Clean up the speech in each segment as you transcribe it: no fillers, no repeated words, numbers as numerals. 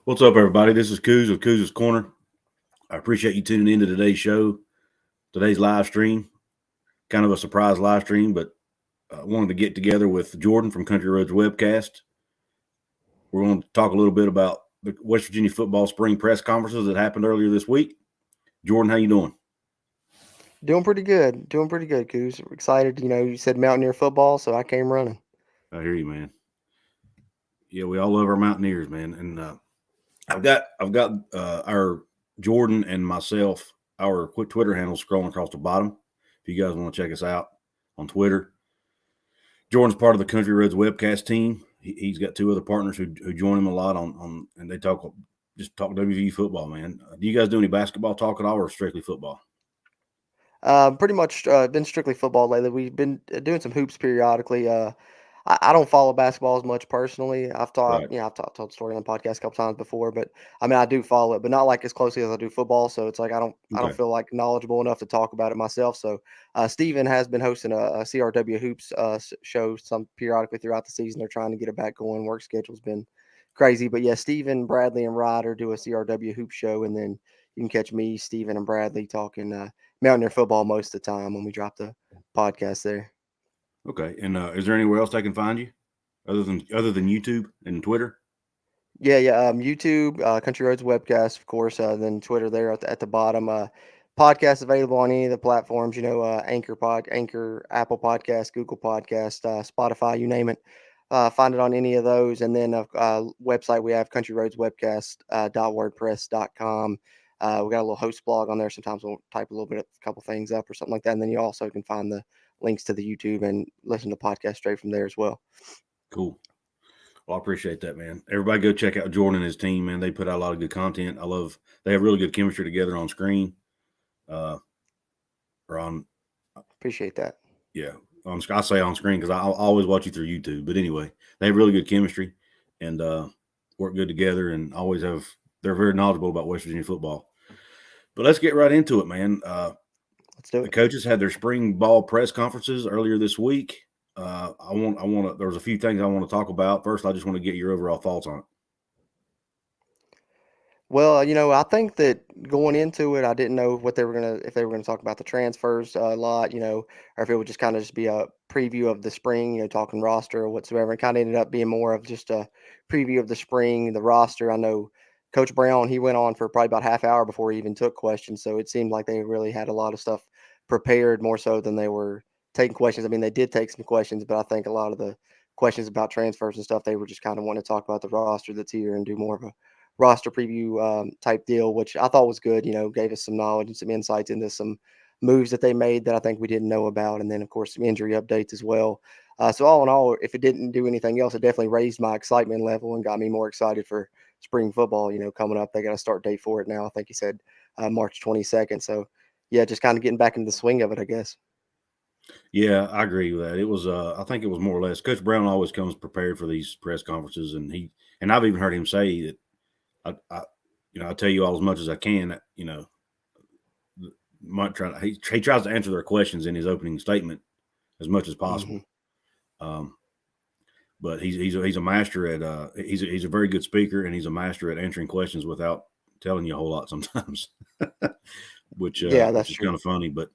What's up, everybody? This is Couz with Couz's Corner. I appreciate you tuning in to today's show, today's live stream. Kind of a surprise live stream, but I wanted to get together with Jorden from Country Roads Webcast. We're going to talk a little bit about the West Virginia football spring press conferences that happened earlier this week. Jorden, how you doing? Doing pretty good. Doing pretty good, Couz. Excited. You said Mountaineer football, so I came running. I hear you, man. Yeah, we all love our Mountaineers, man. And I've got our Jorden and myself, our quick Twitter handles scrolling across the bottom. If you guys want to check us out on Twitter. Jordan's part of the Country Roads Webcast team. He's got two other partners who join him a lot on and they talk WVU football, man. Do you guys do any basketball talk at all, or strictly football? Pretty much been strictly football lately. We've been doing some hoops periodically. I don't follow basketball as much personally. Right. I've told the story on the podcast a couple times before, but I mean, I do follow it, but not like as closely as I do football. So it's like I don't Okay. feel like knowledgeable enough to talk about it myself. So Steven has been hosting a CRW hoops show some periodically throughout the season. They're trying to get it back going. Work schedule's been crazy, but yeah, Steven, Bradley, and Ryder do a CRW hoop show, and then you can catch me, Steven, and Bradley talking Mountaineer football most of the time when we drop the podcast there. Okay. And is there anywhere else they can find you other than YouTube and Twitter? Yeah. YouTube, Country Roads Webcast, of course. Then Twitter there at the bottom. Podcast available on any of the platforms. Anchor, Apple Podcast, Google Podcast, Spotify, you name it. Find it on any of those, and then website we have Country Roads Webcast .wordpress.com. We got a little host blog on there. Sometimes we'll type a couple things up or something like that, and then you also can find the links to the YouTube and listen to the podcast straight from there as well. Cool. Well, I appreciate that, man. Everybody go check out Jordan and his team, man. They put out a lot of good content. They have really good chemistry together on screen. Or on, Appreciate that. yeah, I say on screen because I always watch you through YouTube. But anyway, they have really good chemistry and work good together, and they're very knowledgeable about West Virginia football. But let's get right into it, man. Let's do The it. coaches had their spring ball press conferences earlier this week. There's a few things I want to talk about. First, I just want to get your overall thoughts on it. Well, I think that going into it, I didn't know if they were gonna talk about the transfers a lot, or if it would just kind of just be a preview of the spring, talking roster or whatsoever. And kind of ended up being more of just a preview of the spring, the roster. I know Coach Brown, he went on for probably about half hour before he even took questions, so it seemed like they really had a lot of stuff prepared more so than they were taking questions. I mean, they did take some questions, but I think a lot of the questions about transfers and stuff, they were just kind of wanting to talk about the roster that's here and do more of a roster preview type deal, which I thought was good. Gave us some knowledge and some insights into some moves that they made that I think we didn't know about, and then of course some injury updates as well. So all in all, if it didn't do anything else, it definitely raised my excitement level and got me more excited for spring football. Coming up, they got a start date for it now. I think he said March 22nd. So yeah, just kind of getting back into the swing of it, I guess. Yeah, I agree with that. It was, I think it was more or less. Coach Brown always comes prepared for these press conferences, and I've even heard him say that I tell you all as much as I can. Might try to, he tries to answer their questions in his opening statement as much as Hmm. possible. Um, but he's a master at he's a very good speaker, and he's a master at answering questions without telling you a whole lot sometimes, Yeah, which that's is true. kind of funny. But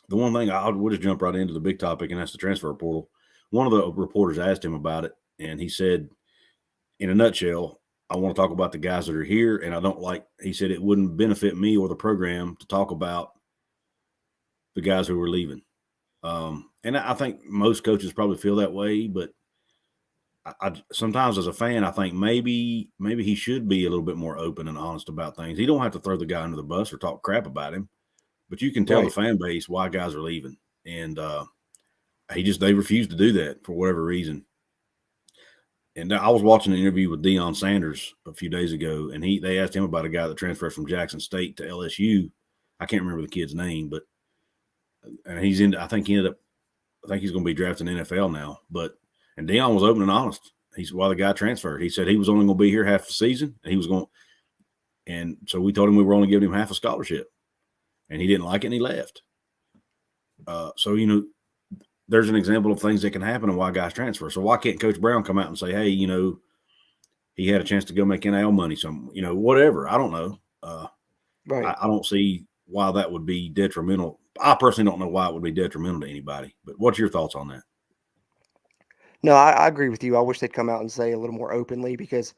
the one thing we'll just jump right into the big topic, and that's the transfer portal. One of the reporters asked him about it, and he said, in a nutshell, I want to talk about the guys that are here, and I don't like. He said it wouldn't benefit me or the program to talk about the guys who were leaving. And I think most coaches probably feel that way, but I sometimes as a fan, I think maybe he should be a little bit more open and honest about things. He don't have to throw the guy under the bus or talk crap about him, but you can tell the Right. fan base why guys are leaving, and they refuse to do that for whatever reason. And I was watching an interview with Deion Sanders a few days ago, and they asked him about a guy that transferred from Jackson State to LSU. I can't remember the kid's name, but and he's in. I think he's going to be drafted in the NFL now. And Deion was open and honest. He's why the guy transferred. He said he was only going to be here half the season, and he was going. And so we told him we were only giving him half a scholarship, and he didn't like it, and he left. So there's an example of things that can happen and why guys transfer. So why can't Coach Brown come out and say, hey, he had a chance to go make NIL money. Some, whatever. I don't know. Right. I don't see why that would be detrimental. I personally don't know why it would be detrimental to anybody. But what's your thoughts on that? No, I agree with you. I wish they'd come out and say a little more openly because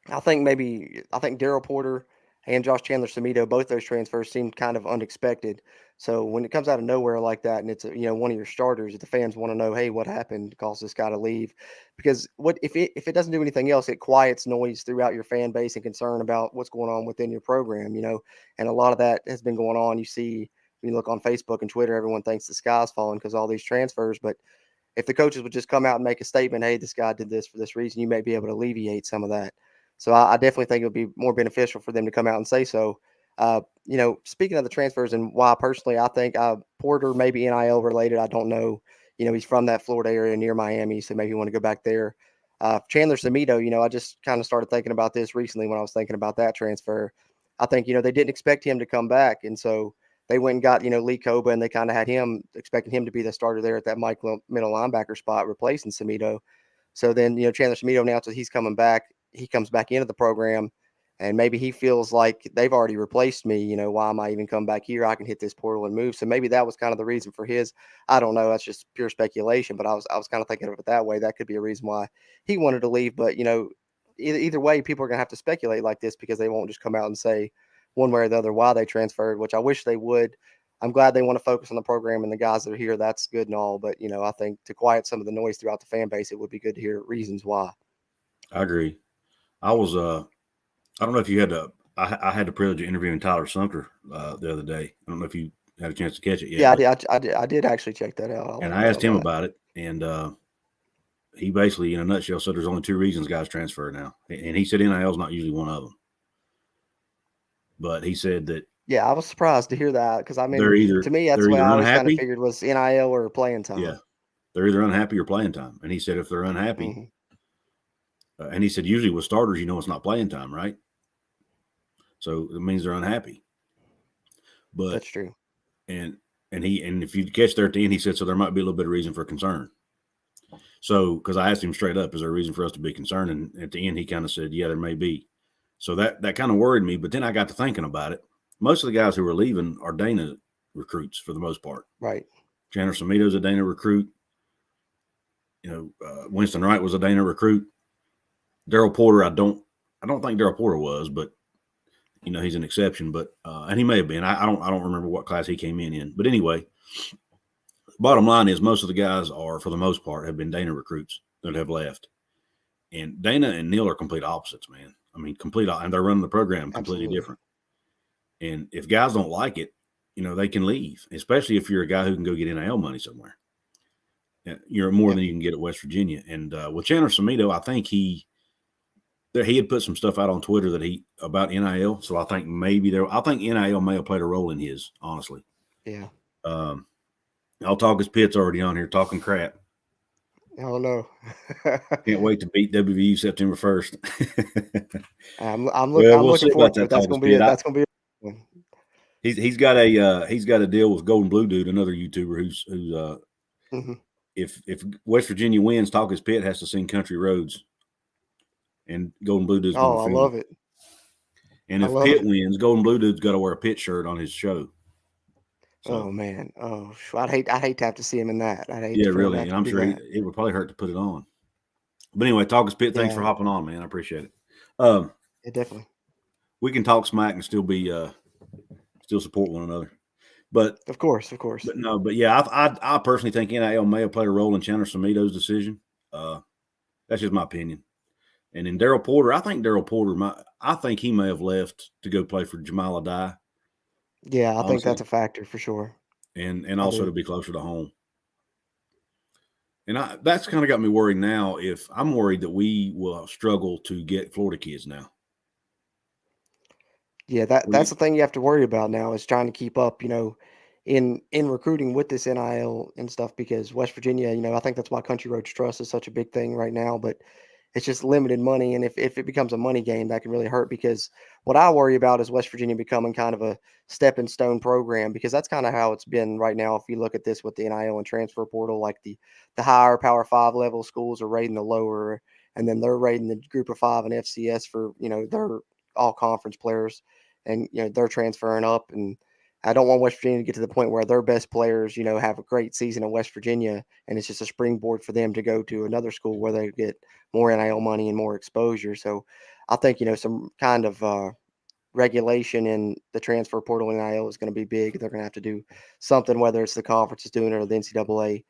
I think Daryl Porter and Josh Chandler Samito, both those transfers seemed kind of unexpected. So when it comes out of nowhere like that, and it's one of your starters, the fans want to know, hey, what happened to cause this guy to leave? Because what if it doesn't do anything else, it quiets noise throughout your fan base and concern about what's going on within your program, and a lot of that has been going on. You see, when you look on Facebook and Twitter, everyone thinks the sky's falling because all these transfers, but if the coaches would just come out and make a statement, hey, this guy did this for this reason, you may be able to alleviate some of that. So I definitely think it would be more beneficial for them to come out and say so. Speaking of the transfers and why personally, I think Porter may be NIL related. I don't know. He's from that Florida area near Miami, so maybe you want to go back there. Chandler Samito, I just kind of started thinking about this recently when I was thinking about that transfer. I think, they didn't expect him to come back. And so they went and got, Lee Koba, and they kind of had him expecting him to be the starter there at that middle linebacker spot, replacing Samito. So then, Chandler Samito announced that he's coming back. He comes back into the program, and maybe he feels like they've already replaced me. Why am I even come back here? I can hit this portal and move. So maybe that was kind of the reason for his. I don't know. That's just pure speculation, but I was kind of thinking of it that way. That could be a reason why he wanted to leave. But either way, people are going to have to speculate like this because they won't just come out and say one way or the other why they transferred, which I wish they would. I'm glad they want to focus on the program and the guys that are here. That's good and all, but I think to quiet some of the noise throughout the fan base, it would be good to hear reasons why. I agree. I was I don't know if you had I had the privilege of interviewing Tyler Sunker the other day. I don't know if you had a chance to catch it yet. Yeah, I did actually check that out. I asked him about it, and he basically, in a nutshell, said there's only two reasons guys transfer now, and he said NIL is not usually one of them. But he said that. Yeah, I was surprised to hear that because to me, that's the way I always kind of figured was NIL or playing time. Yeah, they're either unhappy or playing time. And he said if they're unhappy, and he said usually with starters, it's not playing time, right? So it means they're unhappy. But that's true. And if you catch there at the end, he said so there might be a little bit of reason for concern. So because I asked him straight up, is there a reason for us to be concerned? And at the end, he kind of said, yeah, there may be. So that kind of worried me. But then I got to thinking about it. Most of the guys who are leaving are Dana recruits for the most part. Right. Chandler Samito's a Dana recruit. Winston Wright was a Dana recruit. Daryl Porter, I don't think Daryl Porter was, but he's an exception. But and he may have been. I don't remember what class he came in. But anyway, bottom line is most of the guys are, for the most part, have been Dana recruits that have left. And Dana and Neal are complete opposites, man. I mean, and they're running the program completely different. And if guys don't like it, they can leave, especially if you're a guy who can go get NIL money somewhere. You're more than you can get at West Virginia. And with Chandler Samito, I think he had put some stuff out on Twitter about NIL. So I think NIL may have played a role in his, honestly. Yeah. I'll talk his Pitt's already on here talking crap. Oh no. Can't wait to beat WVU September 1st. I'm looking forward to it. That's gonna be one. He's got a deal with Golden Blue Dude, another YouTuber who's if West Virginia wins, Talkers Pitt has to sing Country Roads. And Golden Blue Dude's going to film. I love it. And if Pitt wins, Golden Blue Dude's got to wear a Pitt shirt on his show. So, oh man, I'd hate to have to see him in that. Really, and I'm sure it would probably hurt to put it on. But anyway, Talkers Pitt, thanks for hopping on, man. I appreciate it. Definitely. We can talk smack and still be still support one another. But of course. But yeah, I personally think NIL may have played a role in Chandler Samito's decision. That's just my opinion. And in Daryl Porter, I think he may have left to go play for Jamal Adai. Yeah, I think that's a factor for sure. And also to be closer to home. And that's kind of got me worried now. If I'm worried that we will struggle to get Florida kids now. Yeah, that's the thing you have to worry about now is trying to keep up, in recruiting with this NIL and stuff, because West Virginia, I think that's why Country Roads Trust is such a big thing right now, but it's just limited money. And if it becomes a money game, that can really hurt, because what I worry about is West Virginia becoming kind of a stepping stone program, because that's kind of how it's been right now. If you look at this with the NIL and transfer portal, like the higher Power 5 level schools are rating the lower, and then they're rating the group of 5 in FCS for, their all conference players, and, they're transferring up. And I don't want West Virginia to get to the point where their best players, have a great season in West Virginia, and it's just a springboard for them to go to another school where they get more NIL money and more exposure. So I think, some kind of regulation in the transfer portal in NIL is going to be big. They're going to have to do something, whether it's the conferences doing it or the NCAA,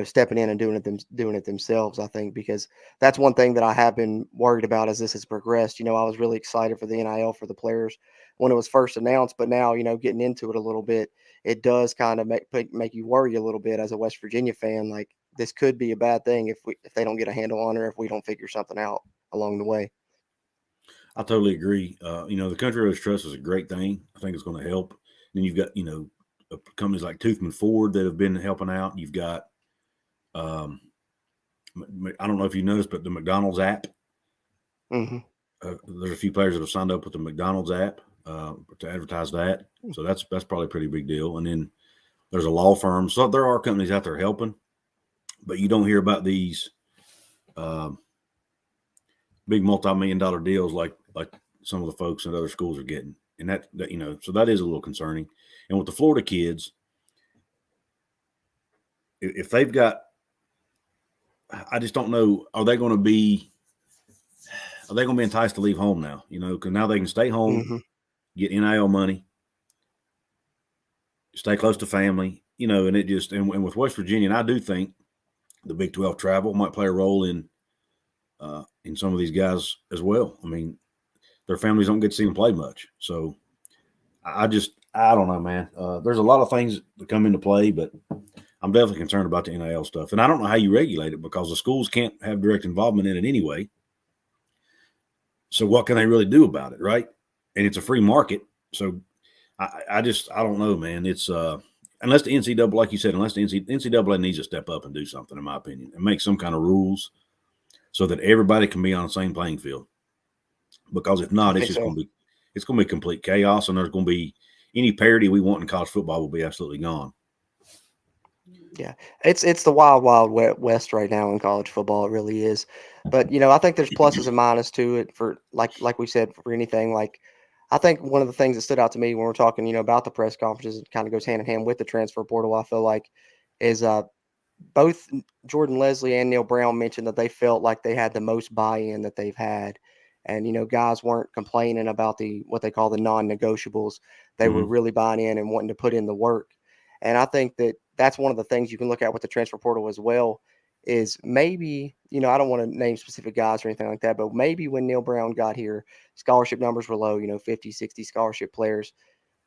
stepping in and doing it themselves, I think, because that's one thing that I have been worried about as this has progressed. I was really excited for the NIL for the players when it was first announced, but now, getting into it a little bit, it does kind of make you worry a little bit as a West Virginia fan. Like, this could be a bad thing if they don't get a handle on it, or if we don't figure something out along the way. I totally agree. The Country Roads Trust is a great thing. I think it's going to help. Then you've got, companies like Toothman Ford that have been helping out. You've got, I don't know if you noticed, but the McDonald's app. Mm-hmm. There's a few players that have signed up with the McDonald's app to advertise that. So that's probably a pretty big deal. And then there's a law firm. So there are companies out there helping, but you don't hear about these big multi-million-dollar deals like some of the folks at other schools are getting. And that so that is a little concerning. And with the Florida kids, if they've got, I just don't know, are they going to be enticed to leave home now? Because now they can stay home, Mm-hmm. get NIL money, stay close to family, and it just, and with West Virginia, and I do think the Big 12 travel might play a role in some of these guys as well. I mean, their families don't get to see them play much. So I don't know, man. There's a lot of things that come into play, but I'm definitely concerned about the NIL stuff. And I don't know how you regulate it, because the schools can't have direct involvement in it anyway. So what can they really do about it, right? And it's a free market. So I don't know, man. It's unless the NCAA, like you said, unless the NCAA needs to step up and do something, in my opinion, and make some kind of rules so that everybody can be on the same playing field. Because if not, it's just going to be complete chaos, and there's going to be any parity we want in college football will be absolutely gone. Yeah, it's the wild, wild west right now in college football. It really is. But I think there's pluses and minuses to it for like we said, for anything. Like, I think one of the things that stood out to me when we're talking, about the press conferences, it kind of goes hand in hand with the transfer portal. I feel like is both Jorden, Lesley, and Neal Brown mentioned that they felt like they had the most buy-in that they've had. And, guys weren't complaining about what they call the non-negotiables. They were really buying in and wanting to put in the work. And I think that that's one of the things you can look at with the transfer portal as well, is maybe, I don't want to name specific guys or anything like that, but maybe when Neal Brown got here, scholarship numbers were low, 50, 60 scholarship players.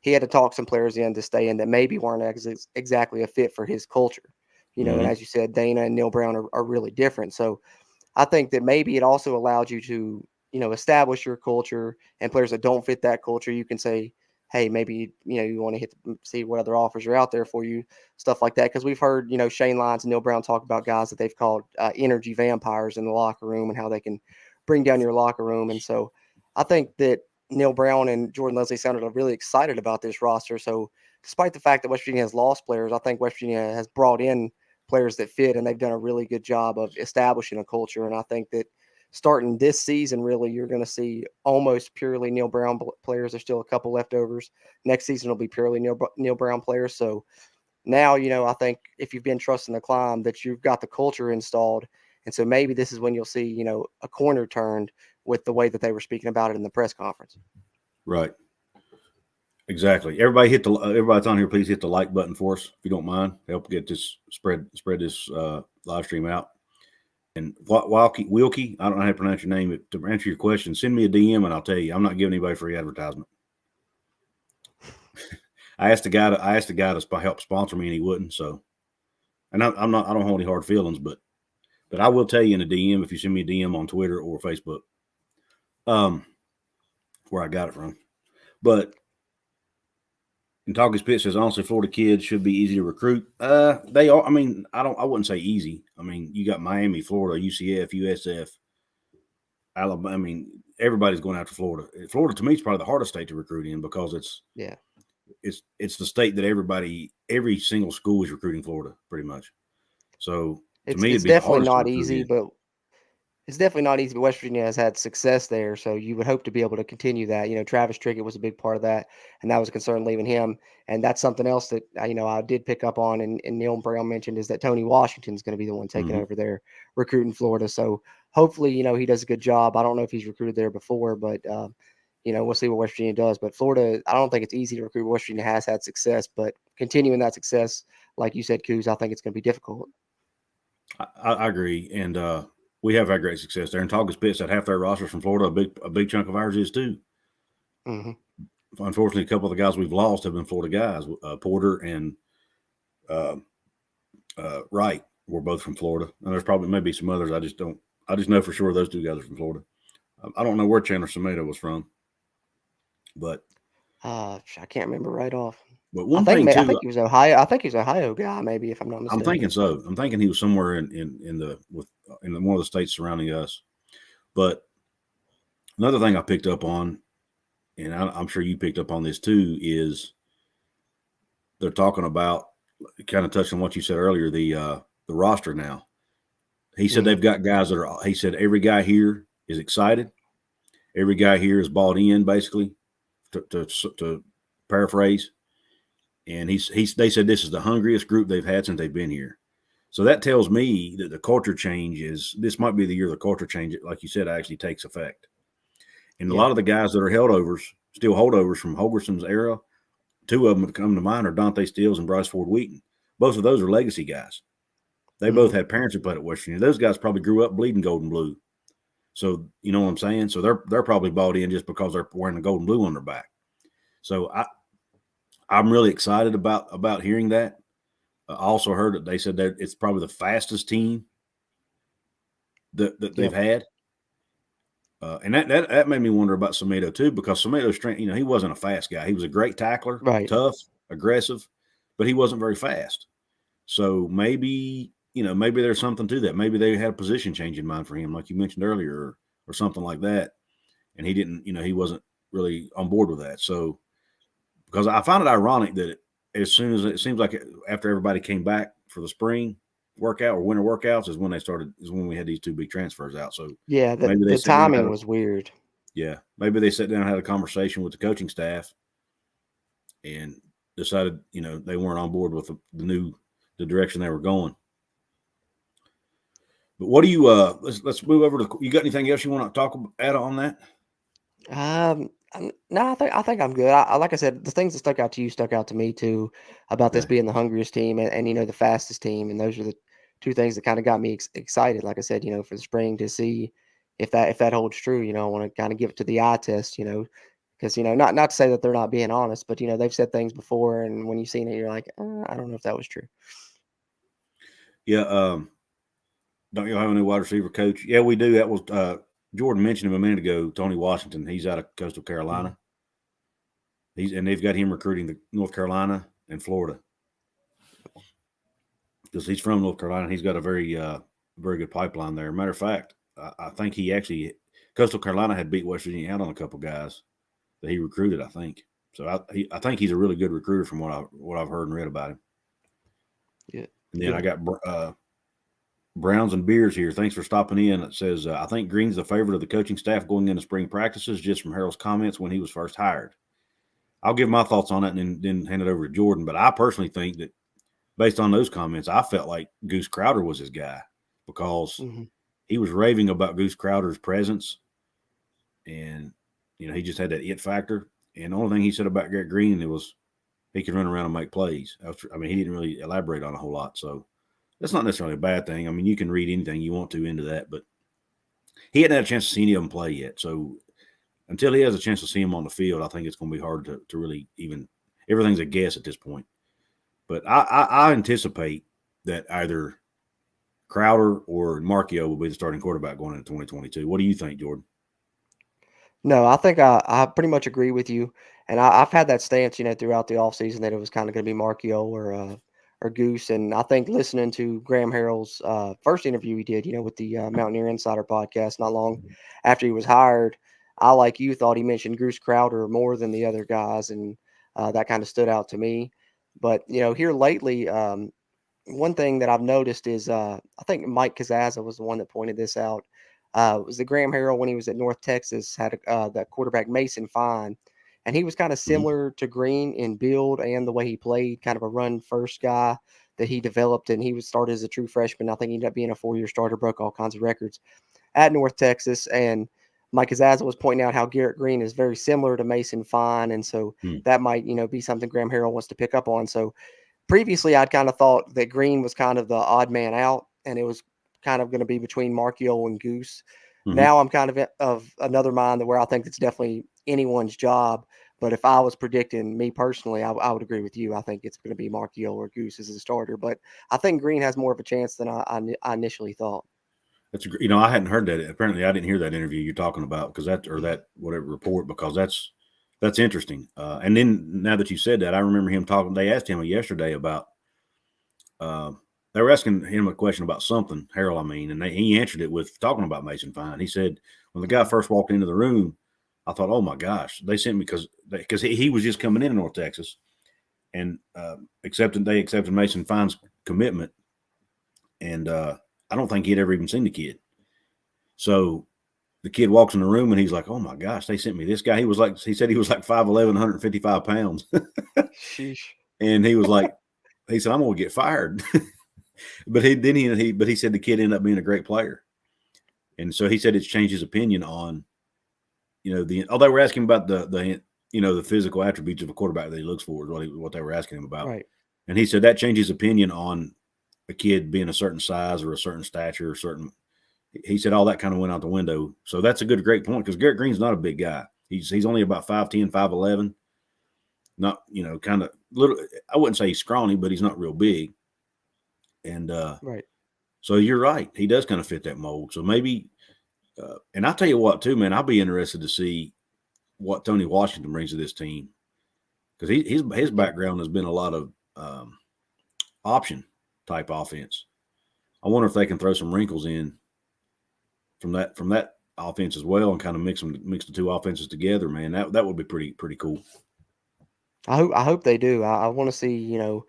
He had to talk some players in to stay in that maybe weren't exactly a fit for his culture. And as you said, Dana and Neal Brown are really different. So I think that maybe it also allowed you to, establish your culture, and players that don't fit that culture, you can say, hey, maybe, you want to see what other offers are out there for you, stuff like that. Because we've heard, Shane Lyons and Neal Brown talk about guys that they've called energy vampires in the locker room, and how they can bring down your locker room. And so I think that Neal Brown and Jorden Lesley sounded really excited about this roster. So despite the fact that West Virginia has lost players, I think West Virginia has brought in players that fit, and they've done a really good job of establishing a culture. And I think that starting this season, really, you're going to see almost purely Neal Brown players. There's still a couple leftovers. Next season will be purely Neal Brown players. So now, I think if you've been trusting the climb, that you've got the culture installed. And so maybe this is when you'll see, a corner turned with the way that they were speaking about it in the press conference. Right. Exactly. Everybody's on here, please hit the like button for us, if you don't mind. Help get this spread this live stream out. And Wilkie, I don't know how to pronounce your name, but to answer your question, send me a DM and I'll tell you. I'm not giving anybody free advertisement. I asked the guy to help sponsor me, and he wouldn't. So, and I don't hold any hard feelings, but I will tell you in a DM if you send me a DM on Twitter or Facebook, where I got it from. But and Talkie's Pit says, honestly, Florida kids should be easy to recruit. They are. I mean, I wouldn't say easy. I mean, you got Miami, Florida, UCF, USF, Alabama. I mean, everybody's going after Florida. Florida, to me, is probably the hardest state to recruit in, because it's the state that every single school is recruiting Florida, pretty much. So to me, It's it'd be the definitely hardest not easy, but It's definitely not easy, but West Virginia has had success there, so you would hope to be able to continue that. Travis Trickett was a big part of that, and that was a concern leaving him. And that's something else that I did pick up on, and Neal Brown mentioned is that Tony Washington's going to be the one taking Mm-hmm. over there recruiting Florida. So hopefully, he does a good job. I don't know if he's recruited there before, but we'll see what West Virginia does. But Florida, I don't think it's easy to recruit. West Virginia has had success, but continuing that success, like you said, Couz, I think it's going to be difficult. I agree, and we have had great success there. And Tonga's Pitts, that half their roster's from Florida. A big chunk of ours is too. Mm-hmm. Unfortunately, a couple of the guys we've lost have been Florida guys. Porter and uh, Wright were both from Florida, and there's probably maybe some others. I just don't. I just know for sure those two guys are from Florida. I don't know where Chandler Semedo was from, but I can't remember right off. I one think thing I too, think he was Ohio. I think he was Ohio guy, maybe if I'm not I'm thinking mistaken. so. I'm thinking he was somewhere in one of the states surrounding us. But another thing I picked up on, and I'm sure you picked up on this too, is they're talking about, kind of touching on what you said earlier, the roster now. He said Mm-hmm. they've got guys that are. He said every guy here is excited. Every guy here is bought in, basically, to paraphrase. And they said this is the hungriest group they've had since they've been here. So that tells me that the culture change this might be the year the culture change, like you said, actually takes effect. And a Yeah. lot of the guys that are still holdovers from Holgerson's era, two of them that come to mind are Dante Stills and Bryce Ford Wheaton. Both of those are legacy guys. They both Mm-hmm. had parents who played at West Virginia. Those guys probably grew up bleeding gold and blue. So you know what I'm saying? So they're probably bought in just because they're wearing the gold and blue on their back. So I'm really excited about hearing that. I also heard that they said that it's probably the fastest team that they've Yep. had. And that made me wonder about Semedo too, because Semedo's strength, he wasn't a fast guy. He was a great tackler, Right. tough, aggressive, but he wasn't very fast. So maybe there's something to that. Maybe they had a position change in mind for him, like you mentioned earlier, or something like that. And he didn't, he wasn't really on board with that. So, because I find it ironic that as soon as it seems like after everybody came back for the spring workout or winter workouts is when we had these two big transfers out. So Yeah. maybe they The sat down and timing was weird. maybe they sat down and had a conversation with the coaching staff and decided, they weren't on board with the direction they were going. But what do you let's move over to, you got anything else you want to add on that? No, I think I'm good. Like I said, the things that stuck out to you stuck out to me too, about this Okay. being the hungriest team and the fastest team, and those are the two things that kind of got me excited. Like I said, for the spring to see if that holds true. I want to kind of give it to the eye test. Because not to say that they're not being honest, but they've said things before, and when you've seen it, you're like, I don't know if that was true. Yeah. Don't you have a new wide receiver coach? Yeah, we do. That was Jorden mentioned him a minute ago. Tony Washington. He's out of Coastal Mhm. Carolina. They've got him recruiting the North Carolina and Florida because he's from North Carolina. He's got a very good pipeline there. Matter of fact, I think he actually Coastal Carolina had beat West Virginia out on a couple guys that he recruited. I think so. I think he's a really good recruiter from what I've heard and read about him. Yeah. And then I Good. got Browns and Beers here. Thanks for stopping in. It says, I think Green's the favorite of the coaching staff going into spring practices, just from Harrell's comments when he was first hired. I'll give my thoughts on it and then hand it over to Jorden. But I personally think that based on those comments, I felt like Goose Crowder was his guy because Hmm. he was raving about Goose Crowder's presence. And, he just had that it factor. And the only thing he said about Garrett Green, it was he could run around and make plays. I mean, he didn't really elaborate on a whole lot. So that's not necessarily a bad thing. I mean, you can read anything you want to into that, but he hadn't had a chance to see any of them play yet. So until he has a chance to see him on the field, I think it's going to be hard to really even – everything's a guess at this point. But I anticipate that either Crowder or Marchio will be the starting quarterback going into 2022. What do you think, Jorden? No, I think I pretty much agree with you, and I've had that stance, throughout the offseason that it was kind of going to be Markio or Goose, and I think listening to Graham Harrell's first interview he did, with the Mountaineer Insider podcast, not long after he was hired, I like you thought he mentioned Goose Crowder more than the other guys, and that kind of stood out to me. But here lately, one thing that I've noticed is I think Mike Kazaza was the one that pointed this out. Was the Graham Harrell when he was at North Texas had that quarterback Mason Fine, and he was kind of similar to Green in build and the way he played, kind of a run first guy that he developed, and he was started as a true freshman. I think he ended up being a 4-year starter, broke all kinds of records at North Texas. And Mike Azazel was pointing out how Garrett Green is very similar to Mason Fine, and so that might be something Graham Harrell wants to pick up on. So previously, I'd kind of thought that Green was kind of the odd man out, and it was kind of going to be between Marchiol and Couz. Now I'm kind of another mind where I think it's definitely anyone's job. But if I was predicting, me personally, I would agree with you. I think it's going to be Marchiol or Couz as a starter. But I think Green has more of a chance than I initially thought. That's I hadn't heard that. Apparently, I didn't hear that interview you're talking about that whatever report, because that's interesting. And then now that you said that, I remember him talking. They asked him yesterday about. They were asking him a question about something, Harrell, and he answered it with talking about Mason Fine. He said when the guy first walked into the room, I thought, oh my gosh, they sent me because he was just coming into North Texas, and they accepted Mason Fine's commitment, and I don't think he'd ever even seen the kid. So the kid walks in the room and he's like, oh my gosh, they sent me this guy. He said he was like 5'11", 155 pounds. Sheesh. And he was like, he said, I'm going to get fired. But he said the kid ended up being a great player. And so he said it's changed his opinion on, they were asking about the physical attributes of a quarterback that he looks for is what they were asking him about. Right. And he said that changed his opinion on a kid being a certain size or a certain stature he said all that kind of went out the window. So that's a great point, because Garrett Green's not a big guy. He's only about 5'10", 5'11". Not, kind of little, I wouldn't say he's scrawny, but he's not real big. And right. So you're right. He does kind of fit that mold. So maybe, and I'll tell you what too, man, I'll be interested to see what Tony Washington brings to this team, because his background has been a lot of option type offense. I wonder if they can throw some wrinkles in from that offense as well, and kind of mix the two offenses together, man. That would be pretty cool. I hope they do. I want to see, a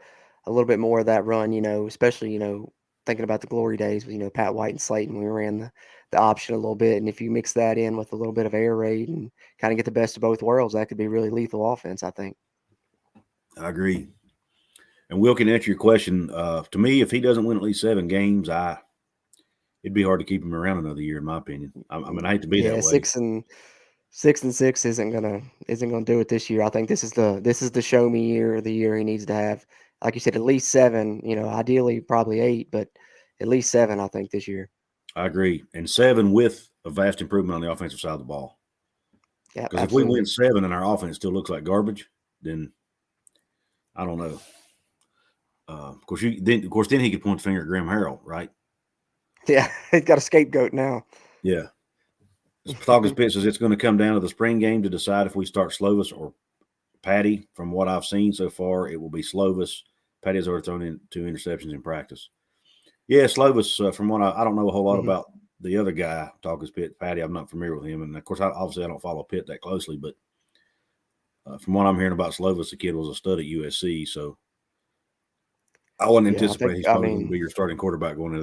little bit more of that run, especially, thinking about the glory days with, Pat White and Slayton. We ran the option a little bit. And if you mix that in with a little bit of air raid and kind of get the best of both worlds, that could be really lethal offense, I think. I agree. And Will can answer your question. To me, if he doesn't win at least 7 games, it'd be hard to keep him around another year, in my opinion. I hate to be that way. 6-6 isn't gonna do it this year. I think this is the show me year, the year he needs to have, like you said, at least 7. Ideally probably 8, but at least 7. I think this year. I agree, and 7 with a vast improvement on the offensive side of the ball. Yeah, because if we win 7 and our offense still looks like garbage, then I don't know. Of course, then he could point the finger at Graham Harrell, right? Yeah, he's got a scapegoat now. Yeah. Saugus Pitt says it's going to come down to the spring game to decide if we start Slovis or Patty. From what I've seen so far, it will be Slovis. Patty has already thrown in 2 interceptions in practice. Yeah, Slovis, from what I don't know a whole lot about the other guy, Saugus Pitt, Patty. I'm not familiar with him. And, of course, obviously I don't follow Pitt that closely. But from what I'm hearing about Slovis, the kid was a stud at USC. So I wouldn't anticipate he's probably going to be your starting quarterback going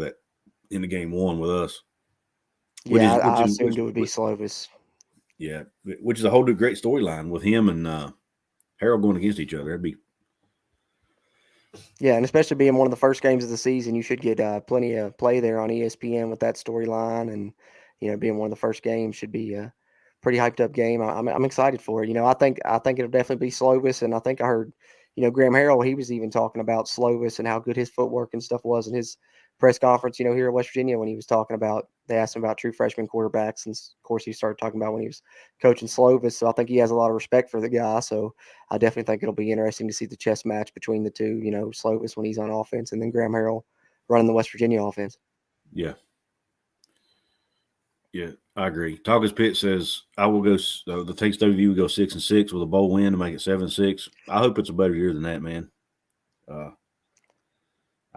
into game 1 with us. I assumed it would be Slovis. Yeah, which is a whole new great storyline with him and Harrell going against each other. Yeah, and especially being one of the first games of the season, you should get plenty of play there on ESPN with that storyline, and being one of the first games should be a pretty hyped up game. I'm excited for it. I think it'll definitely be Slovis, and I think I heard Graham Harrell, he was even talking about Slovis and how good his footwork and stuff was in his press conference, here in West Virginia, when he was talking about, they asked him about true freshman quarterbacks. And of course he started talking about when he was coaching Slovis. So I think he has a lot of respect for the guy. So I definitely think it'll be interesting to see the chess match between the two, Slovis when he's on offense, and then Graham Harrell running the West Virginia offense. Yeah. Yeah, I agree. Saugus Pitt says, I will go, the takes WVU will go 6-6 with a bowl win to make it 7-6. I hope it's a better year than that, man.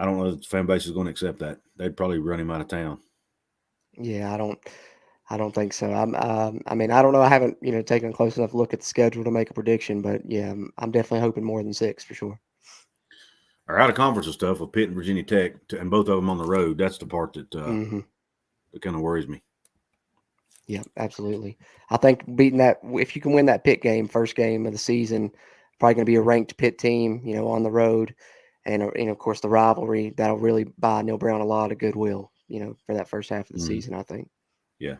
I don't know if the fan base is going to accept that. They'd probably run him out of town. Yeah, I don't think so. I don't know. I haven't, taken a close enough look at the schedule to make a prediction, but yeah, I'm definitely hoping more than 6 for sure. Our out of conference stuff with Pitt and Virginia Tech, and both of them on the road. That's the part that that kind of worries me. Yeah, absolutely. I think beating that, if you can win that Pitt game, first game of the season, probably going to be a ranked Pitt team, on the road. And, of course, the rivalry, that'll really buy Neal Brown a lot of goodwill, for that first half of the season, I think. Yeah.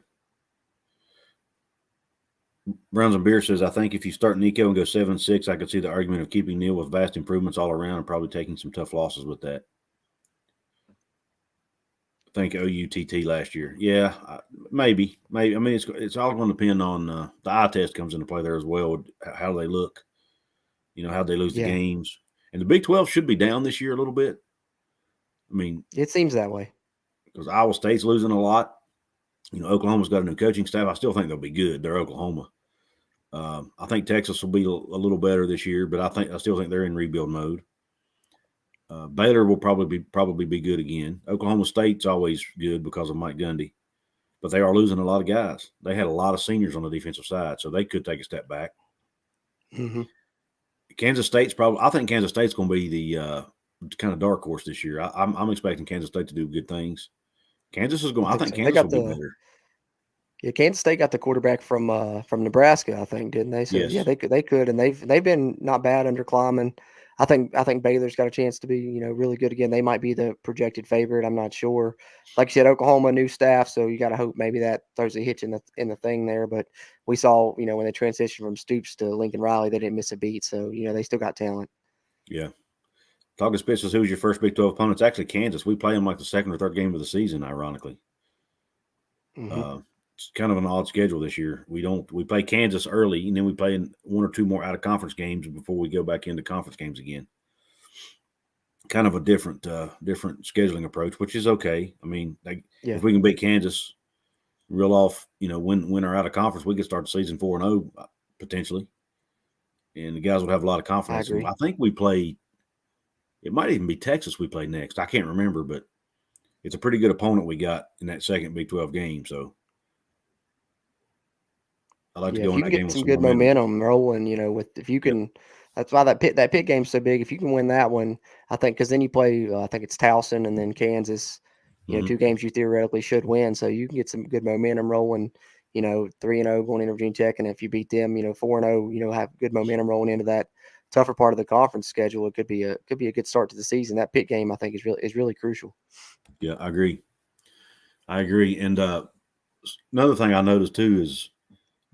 Browns and Beer says, I think if you start Nico and go 7-6, I could see the argument of keeping Neal with vast improvements all around and probably taking some tough losses with that. I think OUTT last year. Yeah, maybe. I mean, it's all going to depend on the eye test comes into play there as well, how they look, how they lose the games. And the Big 12 should be down this year a little bit. I mean, it seems that way. Because Iowa State's losing a lot. Oklahoma's got a new coaching staff. I still think they'll be good. They're Oklahoma. I think Texas will be a little better this year, but I still think they're in rebuild mode. Baylor will probably be good again. Oklahoma State's always good because of Mike Gundy, but they are losing a lot of guys. They had a lot of seniors on the defensive side, so they could take a step back. Mm-hmm. Kansas State's I think Kansas State's going to be the kind of dark horse this year. I'm expecting Kansas State to do good things. Kansas is going. I think Kansas will be better. Yeah, Kansas State got the quarterback from Nebraska, I think, didn't they? So yes. Yeah, they could, and they've been not bad under Kleiman. I think Baylor's got a chance to be really good again. They might be the projected favorite. I'm not sure. Like you said, Oklahoma new staff, so you got to hope maybe that throws a hitch in the thing there. But we saw when they transitioned from Stoops to Lincoln Riley, they didn't miss a beat. So they still got talent. Yeah. Talking Spitz says, who's your first Big 12 opponent? It's actually Kansas. We play them like the second or third game of the season, ironically. Mm-hmm. It's kind of an odd schedule this year. We play Kansas early, and then we play in one or two more out of conference games before we go back into conference games again. Kind of a different scheduling approach, which is okay. I mean, if we can beat Kansas, reel off, win our out of conference, we could start the season 4-0 potentially, and the guys would have a lot of confidence. I agree. I think we play. It might even be Texas we play next. I can't remember, but it's a pretty good opponent we got in that second Big 12 game. So I like to go in that game with some some good momentum rolling. If you can. Yep. That's why that Pitt game's so big. If you can win that one, I think, because then you play, I think it's Towson and then Kansas. Mm-hmm. 2 games you theoretically should win, so you can get some good momentum rolling. 3-0 going into Virginia Tech, and if you beat them, 4-0, have good momentum rolling into that tougher part of the conference schedule. It could be a good start to the season. That Pitt game, I think, is really crucial. Yeah, I agree. And another thing I noticed too is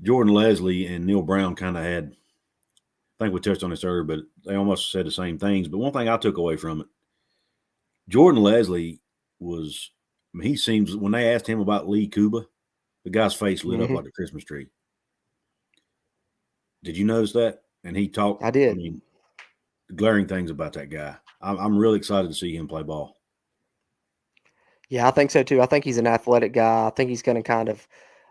Jordan Lesley and Neal Brown kind of had. I think we touched on this earlier, but they almost said the same things. But one thing I took away from it, Jordan Lesley was. I mean, he seems when they asked him about Lee Cuba, the guy's face lit up like a Christmas tree. Did you notice that? And he talked. I did. I mean, glaring things about that guy. I'm really excited to see him play ball. Yeah, I think so too. I think he's an athletic guy. I think he's going to kind of,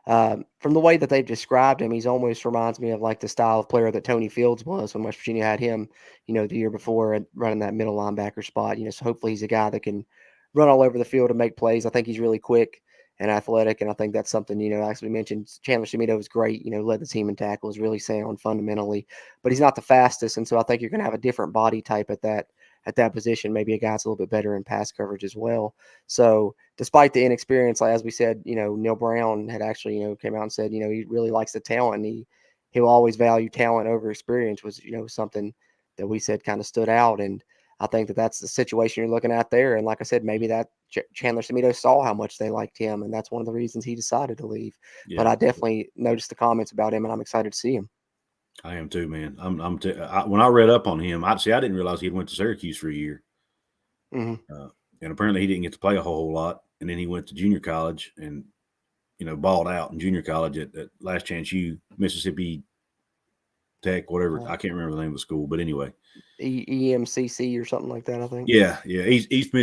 from the way that they've described him, he's almost reminds me of like the style of player that Tony Fields was when West Virginia had him, the year before, running that middle linebacker spot. So hopefully he's a guy that can run all over the field and make plays. I think he's really quick and athletic, and I think that's something, as we mentioned, Chandler Shimito is great, led the team in tackles, really sound fundamentally, but he's not the fastest, and so I think you're going to have a different body type at that position. Maybe a guy that's a little bit better in pass coverage as well. So despite the inexperience, like as we said, Neal Brown had actually, came out and said, he really likes the talent. And he will always value talent over experience, was, something that we said kind of stood out. And I think that's the situation you're looking at there. And like I said, maybe that Chandler Shimito saw how much they liked him, and that's one of the reasons he decided to leave. Yeah. But I definitely noticed the comments about him, and I'm excited to see him. I am too, man. When I read up on him, I didn't realize he went to Syracuse for a year. Mm-hmm. And apparently he didn't get to play a whole lot. And then he went to junior college and, balled out in junior college at Last Chance U, Mississippi Tech, whatever. I can't remember the name of the school, but anyway. EMCC or something like that, I think. Yeah. Eastern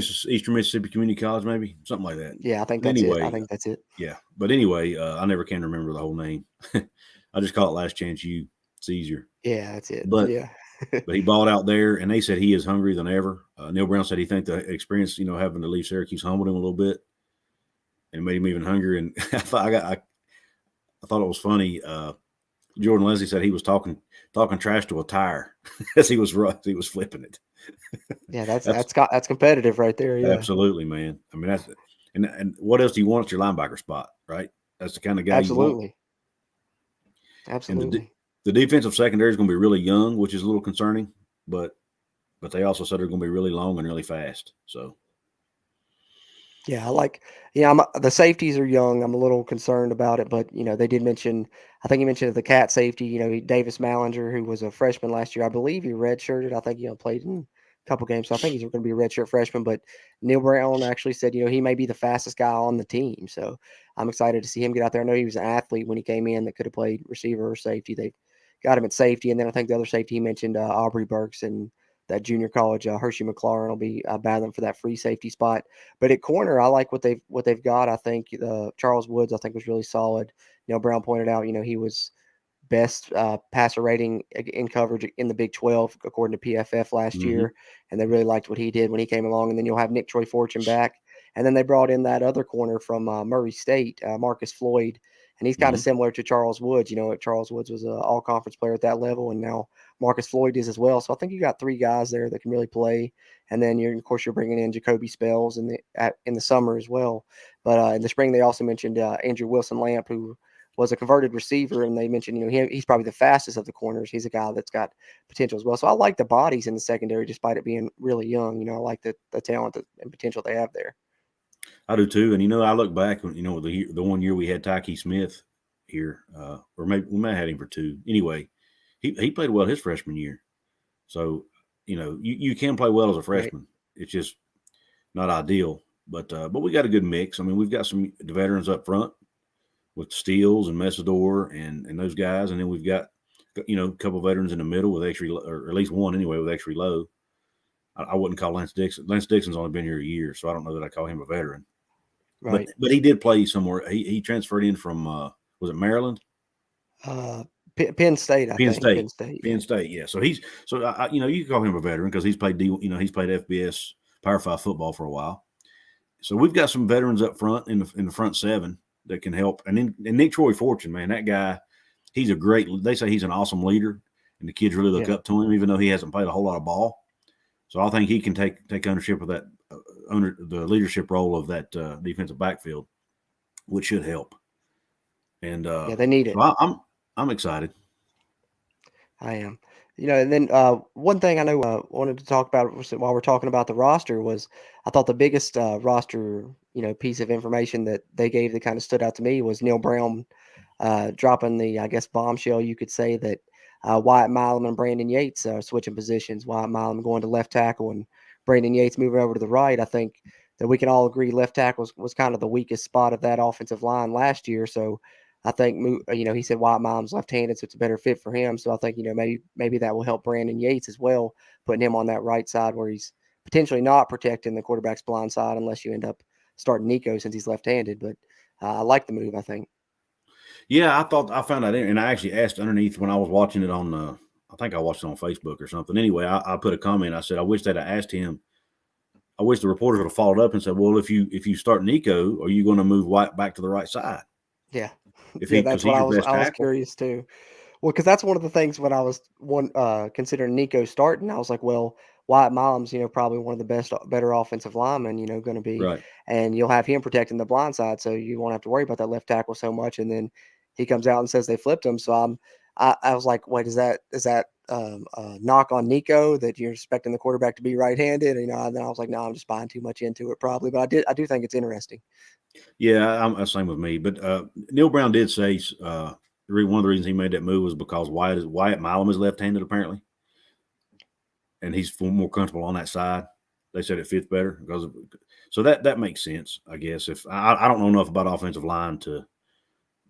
Mississippi Community College, maybe something like that. Yeah, I think that's it. I think that's it. Yeah, but anyway, I never can remember the whole name. I just call it Last Chance U. It's easier. Yeah, that's it. But yeah, but he balled out there, and they said he is hungrier than ever. Neal Brown said he think the experience, having to leave Syracuse humbled him a little bit, and made him even hungrier. And I thought it was funny. Jordan Lesley said he was talking trash to a tire as he was flipping it. Yeah, that's competitive right there. Yeah, absolutely, man. I mean, and what else do you want at your linebacker spot, right? That's the kind of guy you want. Absolutely. And Absolutely. the defensive secondary is going to be really young, which is a little concerning, but they also said they're going to be really long and really fast. So Yeah, the safeties are young. I'm a little concerned about it, but they did mention. I think he mentioned the cat safety. Davis Mallinger, who was a freshman last year. I believe he redshirted. I think played in a couple games, so I think he's going to be a redshirt freshman. But Neal Brown actually said he may be the fastest guy on the team. So I'm excited to see him get out there. I know he was an athlete when he came in that could have played receiver or safety. They got him at safety, and then I think the other safety he mentioned Aubrey Burks and that junior college Hershey McLaurin will be battling for that free safety spot. But at corner, I like what they've got. I think Charles Woods, I think, was really solid. Brown pointed out, he was best passer rating in coverage in the Big 12 according to PFF last year, and they really liked what he did when he came along. And then you'll have Nick Troy Fortune back, and then they brought in that other corner from Murray State, Marcus Floyd, and he's kind of similar to Charles Woods. Charles Woods was an all-conference player at that level, and now Marcus Floyd is as well. So I think you got three guys there that can really play. And then of course you're bringing in Jacoby Spells in the summer as well. But in the spring they also mentioned Andrew Wilson Lamp, who was a converted receiver, and they mentioned he's probably the fastest of the corners. He's a guy that's got potential as well. So I like the bodies in the secondary despite it being really young. I like the talent and potential they have there. I do too. And I look back, the 1 year we had Tyke Smith here, or maybe we might have had him for two. Anyway, he played well his freshman year. So you can play well as a freshman. Right. It's just not ideal, but we got a good mix. I mean, we've got some veterans up front with Steele and Messidor and those guys, and then we've got a couple of veterans in the middle with extra, or at least one anyway with extra low. I wouldn't call Lance Dixon. Lance Dixon's only been here a year, so I don't know that I call him a veteran. Right. But he did play somewhere. He transferred in from was it Maryland? Penn State, I think. Penn State, yeah. So you can call him a veteran because he's played he's played FBS Power 5 football for a while. So we've got some veterans up front in the front seven that can help. And Nick Troy Fortune, man, that guy, they say he's an awesome leader, and the kids really look up to him, even though he hasn't played a whole lot of ball. So I think he can take ownership of that, under the leadership role of that defensive backfield, which should help. And they need it. So I'm excited. I am. And then one thing I know wanted to talk about while we're talking about the roster was I thought the biggest roster, piece of information that they gave that kind of stood out to me was Neal Brown dropping the, I guess, bombshell, you could say, that Wyatt Milam and Brandon Yates are switching positions. Wyatt Milam going to left tackle and Brandon Yates moving over to the right. I think that we can all agree left tackle was kind of the weakest spot of that offensive line last year. So I think, he said Wyatt Milam's left-handed, so it's a better fit for him. So I think, maybe that will help Brandon Yates as well, putting him on that right side where he's potentially not protecting the quarterback's blind side unless you end up starting Nico since he's left-handed. But I like the move, I think. Yeah, I found that in, and I actually asked underneath when I was watching it on, I think I watched it on Facebook or something. Anyway, I put a comment. I said, I wish that I asked him. I wish the reporters would have followed up and said, well, if you start Nico, are you going to move Wyatt back to the right side? Yeah. That's what I was curious too. Well, because that's one of the things when I was considering Nico starting, I was like, well, Wyatt Milam's, probably one of the better offensive linemen, going to be, right. And you'll have him protecting the blind side, so you won't have to worry about that left tackle so much. And then he comes out and says they flipped him, so I was like, wait, is that a knock on Nico that you're expecting the quarterback to be right-handed? And then I was like, no, I'm just buying too much into it probably, but I do think it's interesting. Yeah, I'm same with me. But Neal Brown did say one of the reasons he made that move was because Wyatt Milam is left-handed apparently, and he's more comfortable on that side. They said it fits better so that makes sense, I guess. If I don't know enough about offensive line to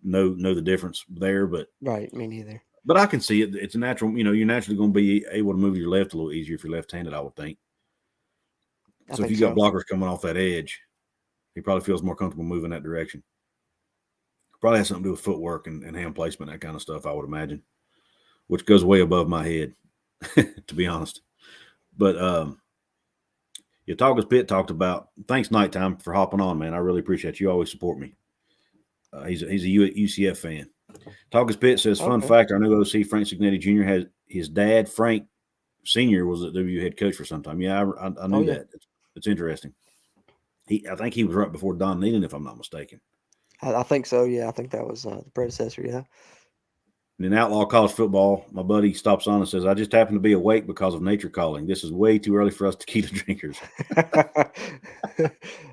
know the difference there, but right, me neither. But I can see it. It's a natural. You're naturally going to be able to move your left a little easier if you're left-handed, I would think. So if you got blockers coming off that edge, he probably feels more comfortable moving that direction. Probably has something to do with footwork and hand placement, that kind of stuff, I would imagine, which goes way above my head, to be honest. But Talkers Pitt talked about, thanks Nighttime for hopping on, man. I really appreciate you. You always support me. He's a UCF fan. Talkers Pitt says, fun fact, our new OC, Frank Signetti Jr., has his dad, Frank Sr., was the WVU head coach for some time. Yeah, I knew that. It's interesting. I think he was right before Don Nealon, if I'm not mistaken. I think so. Yeah, I think that was the predecessor. Yeah. And in outlaw college football, my buddy stops on and says, "I just happen to be awake because of nature calling. This is way too early for us tequila drinkers."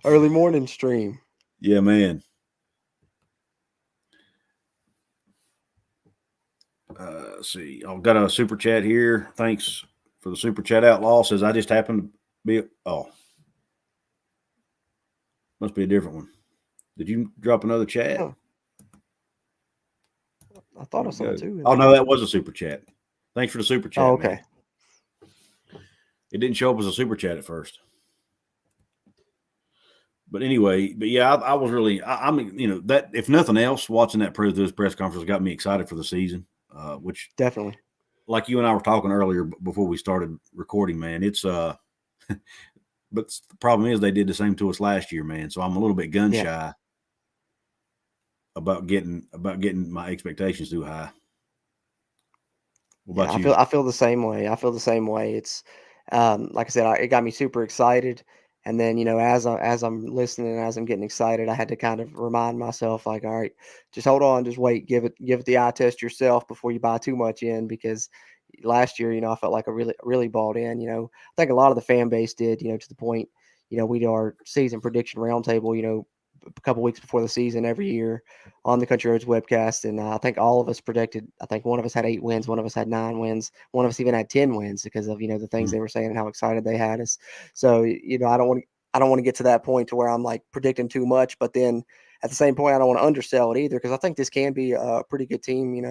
Early morning stream. Yeah, man. Let's see. I've got a super chat here. Thanks for the super chat. Outlaw says, "I just happen to be." Oh, must be a different one. Did you drop another chat? Huh. I thought I saw Go. two in Oh there. no, that was a super chat. Thanks for the super Oh, chat, okay. man. It didn't show up as a super chat at first. But anyway, yeah, I was really, I mean, that if nothing else, watching that president's press conference got me excited for the season. Which Definitely, like you and I were talking earlier before we started recording, man, it's but the problem is they did the same to us last year, man. So I'm a little bit gun shy about getting my expectations too high. What yeah. about you? I feel the same way. I feel the same way. It's like I said, it got me super excited. And then as I'm listening, as I'm getting excited, I had to kind of remind myself, like, all right, just hold on, just wait, give it the eye test yourself before you buy too much in, because last year, I felt like I really bought in. I think a lot of the fan base did. To the point, we do our season prediction roundtable. A couple weeks before the season every year on the Country Roads Webcast, and I think all of us predicted. I think one of us had 8 wins, one of us had 9 wins, one of us even had 10 wins because of the things they were saying and how excited they had us. So I don't want to get to that point to where I'm like predicting too much, but then at the same point I don't want to undersell it either, because I think this can be a pretty good team.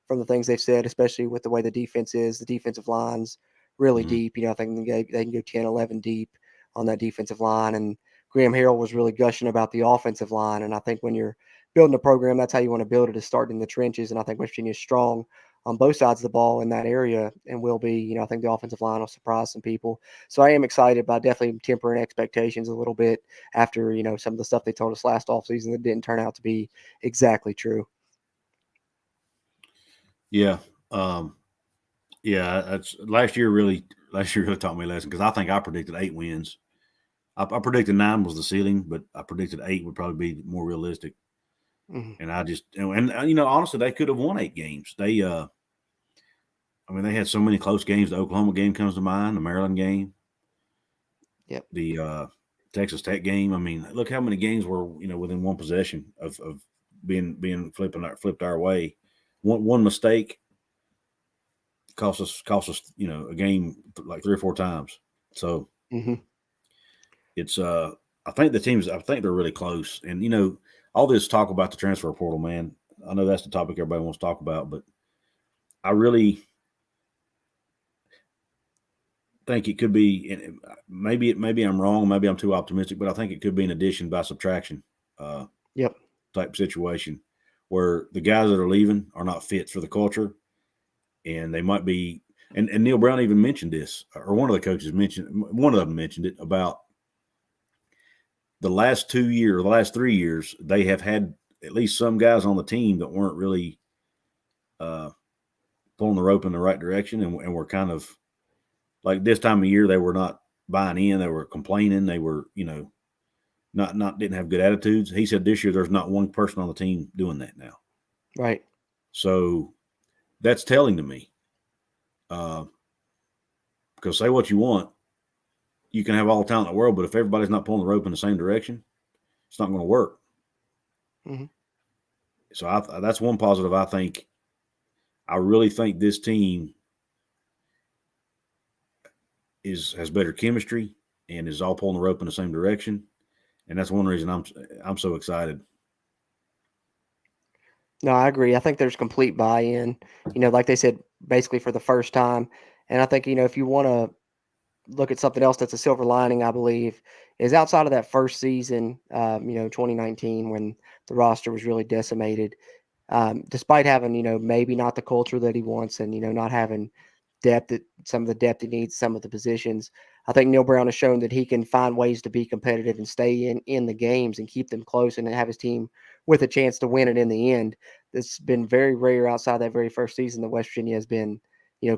From the things they've said, especially with the way the defense is, the defensive line's really deep. I think they can go 10, 11 deep on that defensive line, and Graham Harrell was really gushing about the offensive line. And I think when you're building a program, that's how you want to build it, is starting in the trenches. And I think West Virginia is strong on both sides of the ball in that area, and will be. I think the offensive line will surprise some people. So I am excited, but I definitely tempering expectations a little bit after, some of the stuff they told us last offseason that didn't turn out to be exactly true. Yeah. Yeah, that's last year really taught me a lesson, because I think I predicted 8 wins. I predicted 9 was the ceiling, but I predicted 8 would probably be more realistic. Mm-hmm. And I just honestly, they could have won 8 games. They they had so many close games. The Oklahoma game comes to mind, the Maryland game, Yep. the Texas Tech game. I mean, look how many games were within one possession of being flipped our way. One mistake cost us a game like 3 or 4 times. So Mm-hmm. it's I think they're really close. And all this talk about the transfer portal, man, I know that's the topic everybody wants to talk about, but I really think it could be, and maybe I'm wrong, maybe I'm too optimistic, but I think it could be an addition by subtraction Yep. type situation, where the guys that are leaving are not fit for the culture, and they might be. And Neal Brown even mentioned this, or one of the coaches one of them mentioned it, about the last 2 years, the last 3 years, they have had at least some guys on the team that weren't really pulling the rope in the right direction, and were kind of like, this time of year they were not buying in, they were complaining, they were not didn't have good attitudes. He said this year there's not one person on the team doing that now. Right. So that's telling to me, because say what you want, you can have all the talent in the world, but if everybody's not pulling the rope in the same direction, it's not going to work. Mm-hmm. So that's one positive. I really think this team has better chemistry and is all pulling the rope in the same direction, and that's one reason I'm so excited. No, I agree. I think there's complete buy-in, like they said, basically for the first time. And I think, if you want to look at something else that's a silver lining, I believe, is outside of that first season, 2019, when the roster was really decimated, despite having, maybe not the culture that he wants, and, not having some of the depth he needs, some of the positions. I think Neal Brown has shown that he can find ways to be competitive and stay in the games and keep them close, and have his team with a chance to win it in the end. It's been very rare outside that very first season that West Virginia has been,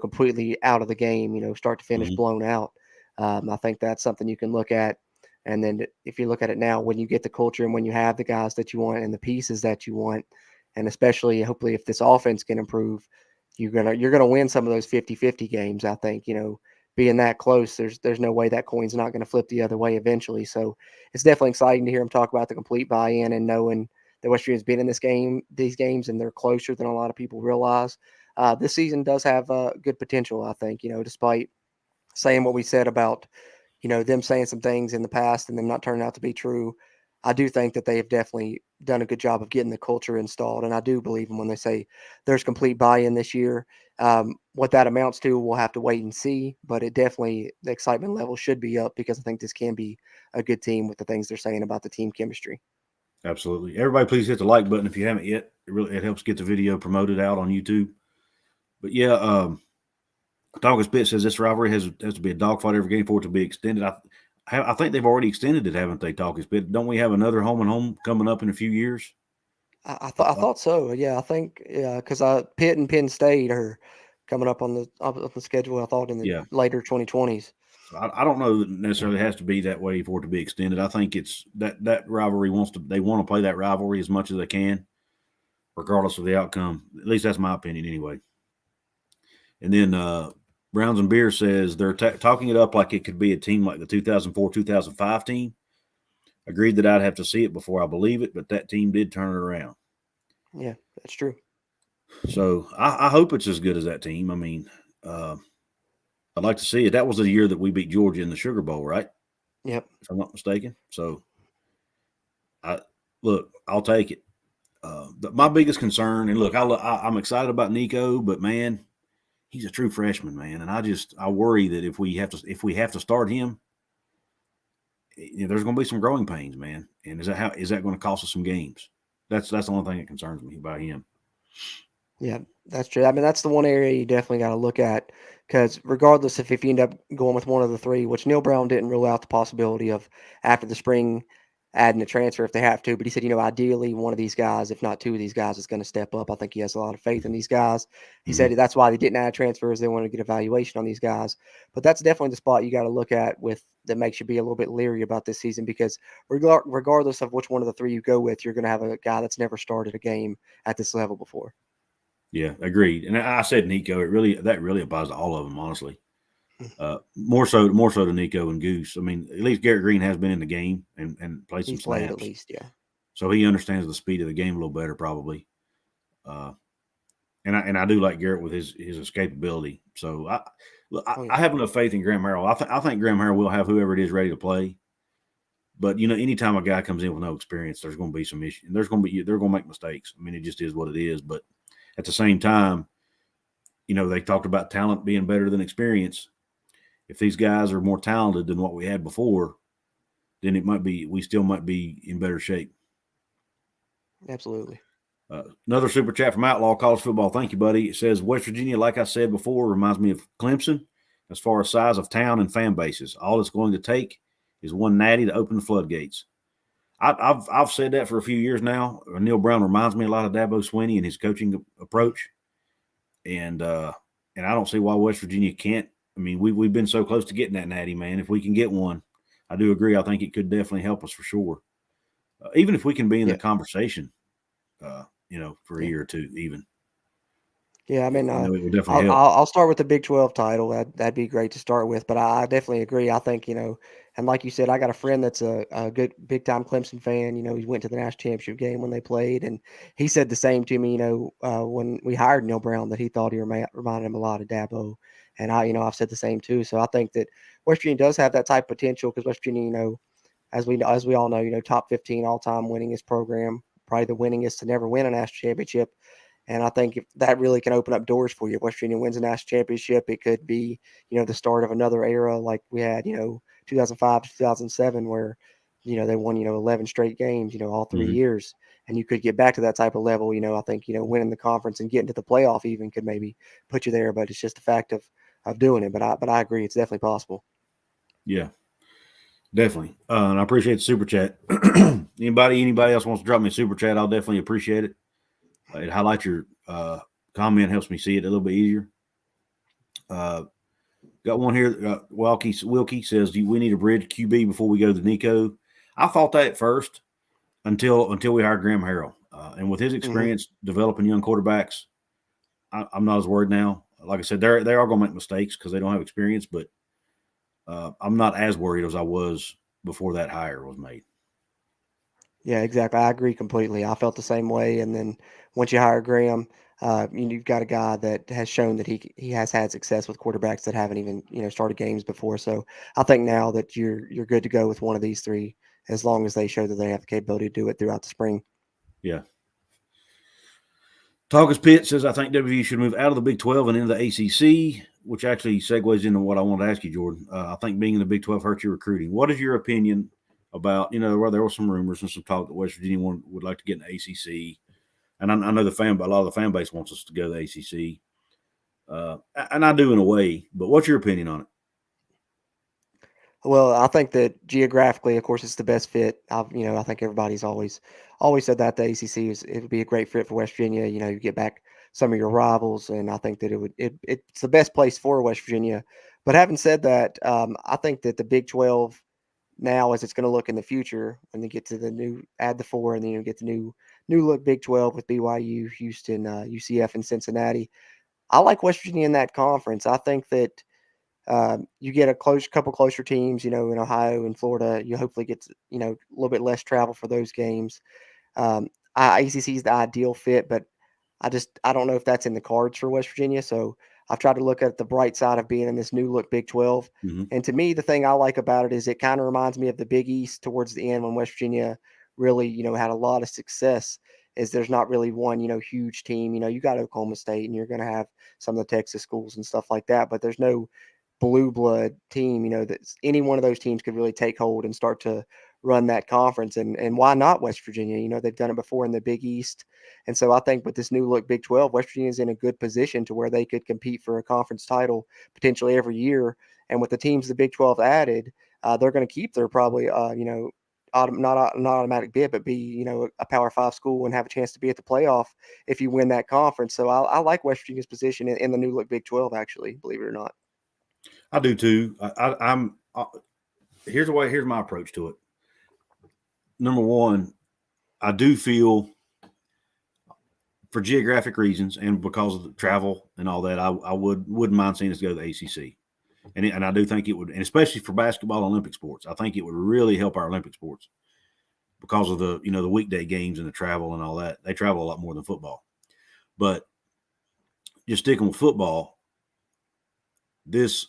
completely out of the game, start to finish, Mm-hmm. blown out. I think that's something you can look at And then if you look at it now, when you get the culture and when you have the guys that you want and the pieces that you want, and especially hopefully if this offense can improve, you're gonna win some of those 50-50 games. I think, being that close, there's no way that coin's not going to flip the other way eventually. So it's definitely exciting to hear him talk about the complete buy-in and knowing that West Virginia's been in these games, and they're closer than a lot of people realize. This season does have good potential, I think, despite saying what we said about, them saying some things in the past and them not turning out to be true. I do think that they have definitely done a good job of getting the culture installed. And I do believe them when they say there's complete buy-in this year. What that amounts to, we'll have to wait and see, but it definitely, the excitement level should be up because I think this can be a good team with the things they're saying about the team chemistry. Absolutely. Everybody, please hit the like button if you haven't yet. It helps get the video promoted out on YouTube. But yeah, Dog Spit says this rivalry has to be a dogfight every game for it to be extended. I think they've already extended it, haven't they, Dog Spit? Don't we have another home and home coming up in a few years? I thought so. Yeah, I think because Pitt and Penn State are coming up on the schedule. I thought in the later 2020s. So I don't know that it necessarily has to be that way for it to be extended. I think it's that rivalry they want to play that rivalry as much as they can, regardless of the outcome. At least that's my opinion anyway. And then Browns and Beer says they're talking it up like it could be a team like the 2004-2005 team. Agreed that I'd have to see it before I believe it, but that team did turn it around. Yeah, that's true. So I hope it's as good as that team. I mean, I'd like to see it. That was the year that we beat Georgia in the Sugar Bowl, right? Yep. If I'm not mistaken. So, I'll take it. My biggest concern, and look, I'm excited about Nico, but man, he's a true freshman, man, and I worry that if we have to start him, there's going to be some growing pains, man. And is that going to cost us some games? That's the only thing that concerns me about him. Yeah, that's true. I mean, that's the one area you definitely got to look at because regardless if you end up going with one of the three, which Neal Brown didn't rule out the possibility of after the spring adding a transfer if they have to, but he said, ideally one of these guys, if not two of these guys, is going to step up. I think he has a lot of faith in these guys. He said that's why they didn't add transfers. They wanted to get evaluation on these guys. But that's definitely the spot you got to look at that makes you be a little bit leery about this season because regardless of which one of the three you go with, you're going to have a guy that's never started a game at this level before. Yeah, agreed. And I said Nico. That really applies to all of them, honestly. More so to Nico and Couz. I mean, at least Garrett Green has been in the game and played some snaps. Played at least, yeah. So he understands the speed of the game a little better, probably. And I do like Garrett with his escapability. So I have enough faith in Graham Harrell. I think Graham Harrell will have whoever it is ready to play. But anytime a guy comes in with no experience, there's going to be some issues. They're going to make mistakes. I mean, it just is what it is. But at the same time, they talked about talent being better than experience. If these guys are more talented than what we had before, then we still might be in better shape. Absolutely. Another super chat from Outlaw College Football. Thank you, buddy. It says West Virginia, like I said before, reminds me of Clemson as far as size of town and fan bases. All it's going to take is one natty to open the floodgates. I've said that for a few years now. Neal Brown reminds me a lot of Dabo Swinney and his coaching approach, and I don't see why West Virginia can't. I mean, we've been so close to getting that natty, man. If we can get one, I do agree. I think it could definitely help us for sure. Even if we can be in the conversation, for a year or two, even. Yeah, I mean, it would definitely help. I'll start with the Big 12 title. That'd be great to start with. But I definitely agree. I think, and like you said, I got a friend that's a good big time Clemson fan. He went to the national championship game when they played, and he said the same to me. When we hired Neal Brown, that he thought he reminded him a lot of Dabo, and I've said the same too. So I think that West Virginia does have that type of potential because West Virginia, as we all know, top 15 all time winningest program, probably the winningest to never win a national championship. And I think if that really can open up doors for you. West Virginia wins a national championship, it could be, the start of another era like we had, 2005 to 2007 where, they won, 11 straight games, all 3 years. And you could get back to that type of level. I think, winning the conference and getting to the playoff even could maybe put you there. But it's just the fact of doing it. But I agree. It's definitely possible. Yeah, definitely. And I appreciate the super chat. Anybody else wants to drop me a super chat, I'll definitely appreciate it. It highlights your comment, helps me see it a little bit easier. Got one here. Wilkie says, "We need a bridge QB before we go to Nico." I thought that at first until we hired Graham Harrell, and with his experience developing young quarterbacks, I'm not as worried now. Like I said, they are going to make mistakes because they don't have experience, but I'm not as worried as I was before that hire was made. Yeah, exactly. I agree completely. I felt the same way. And then once you hire Graham, you've got a guy that has shown that he has had success with quarterbacks that haven't even started games before. So I think now that you're good to go with one of these three, as long as they show that they have the capability to do it throughout the spring. Yeah. Talkers Pitt says, "I think WVU should move out of the Big 12 and into the ACC," which actually segues into what I wanted to ask you, Jorden. I think being in the Big 12 hurts your recruiting. What is your opinion about, where there were some rumors and some talk that West Virginia would like to get in the ACC? And I know a lot of the fan base wants us to go to the ACC. And I do in a way, but what's your opinion on it? Well, I think that geographically, of course, it's the best fit. I think everybody's always said that the ACC it would be a great fit for West Virginia. You get back some of your rivals, and I think that it's the best place for West Virginia. But having said that, I think that the Big 12 now, as it's going to look in the future, when they get to the new add the four, and then you get the new look Big 12 with BYU, Houston, UCF, and Cincinnati. I like West Virginia in that conference. I think that you get a couple closer teams, in Ohio and Florida. You hopefully get a little bit less travel for those games. ACC is the ideal fit, but I don't know if that's in the cards for West Virginia. So I've tried to look at the bright side of being in this new look Big 12. Mm-hmm. And to me, the thing I like about it is it kind of reminds me of the Big East towards the end when West Virginia really, had a lot of success. Is there's not really one, huge team. You got Oklahoma State and you're going to have some of the Texas schools and stuff like that, but there's no blue blood team, that any one of those teams could really take hold and start to run that conference. And why not West Virginia? They've done it before in the Big East. And so I think with this new look Big 12, West Virginia is in a good position to where they could compete for a conference title potentially every year. And with the teams the Big 12 added, they're going to keep their probably, not an automatic bid, but be, a Power 5 school and have a chance to be at the playoff if you win that conference. So I like West Virginia's position in the new look Big 12, actually, believe it or not. I do too. Here's my approach to it. Number one, I do feel, for geographic reasons and because of the travel and all that, I wouldn't mind seeing us go to the ACC, and I do think it would, and especially for basketball and Olympic sports, I think it would really help our Olympic sports because of the the weekday games and the travel and all that. They travel a lot more than football, but just sticking with football, this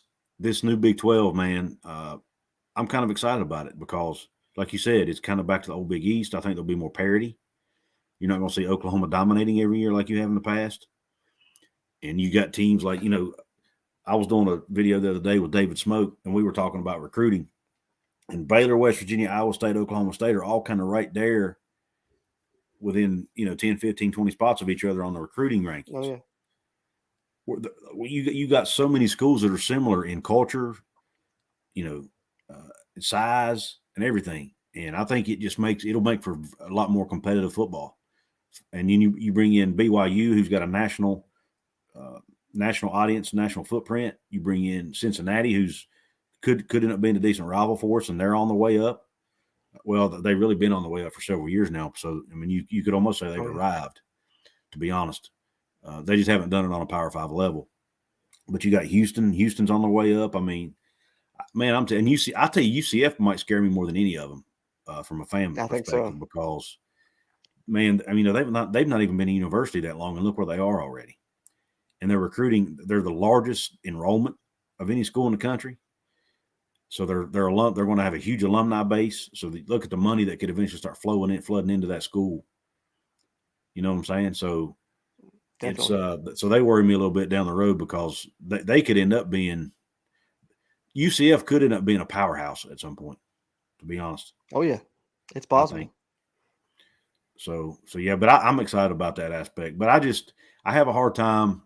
new Big 12, man, I'm kind of excited about it because, like you said, it's kind of back to the old Big East. I think there'll be more parity. You're not going to see Oklahoma dominating every year like you have in the past. And you got teams like, I was doing a video the other day with David Smoke, and we were talking about recruiting. And Baylor, West Virginia, Iowa State, Oklahoma State are all kind of right there within, 10, 15, 20 spots of each other on the recruiting rankings. Oh, yeah. You got so many schools that are similar in culture, size and everything. And I think it'll make for a lot more competitive football. And then you bring in BYU, who's got a national audience, national footprint. You bring in Cincinnati, who's could end up being a decent rival for us, and they're on the way up. Well, they've really been on the way up for several years now. So, I mean, you could almost say they've arrived, to be honest. They just haven't done it on a Power 5 level. But you got Houston. Houston's on the way up. I mean, man, I tell you, UCF might scare me more than any of them from a fan perspective because, man, I mean, they've not even been a university that long, and look where they are already. And they're recruiting. They're the largest enrollment of any school in the country. So they're going to have a huge alumni base. So look at the money that could eventually start flooding into that school. You know what I'm saying? So definitely. It's so they worry me a little bit down the road because they could end up being UCF could end up being a powerhouse at some point. To be honest. Oh yeah, it's possible. So yeah, but I'm excited about that aspect. But I have a hard time.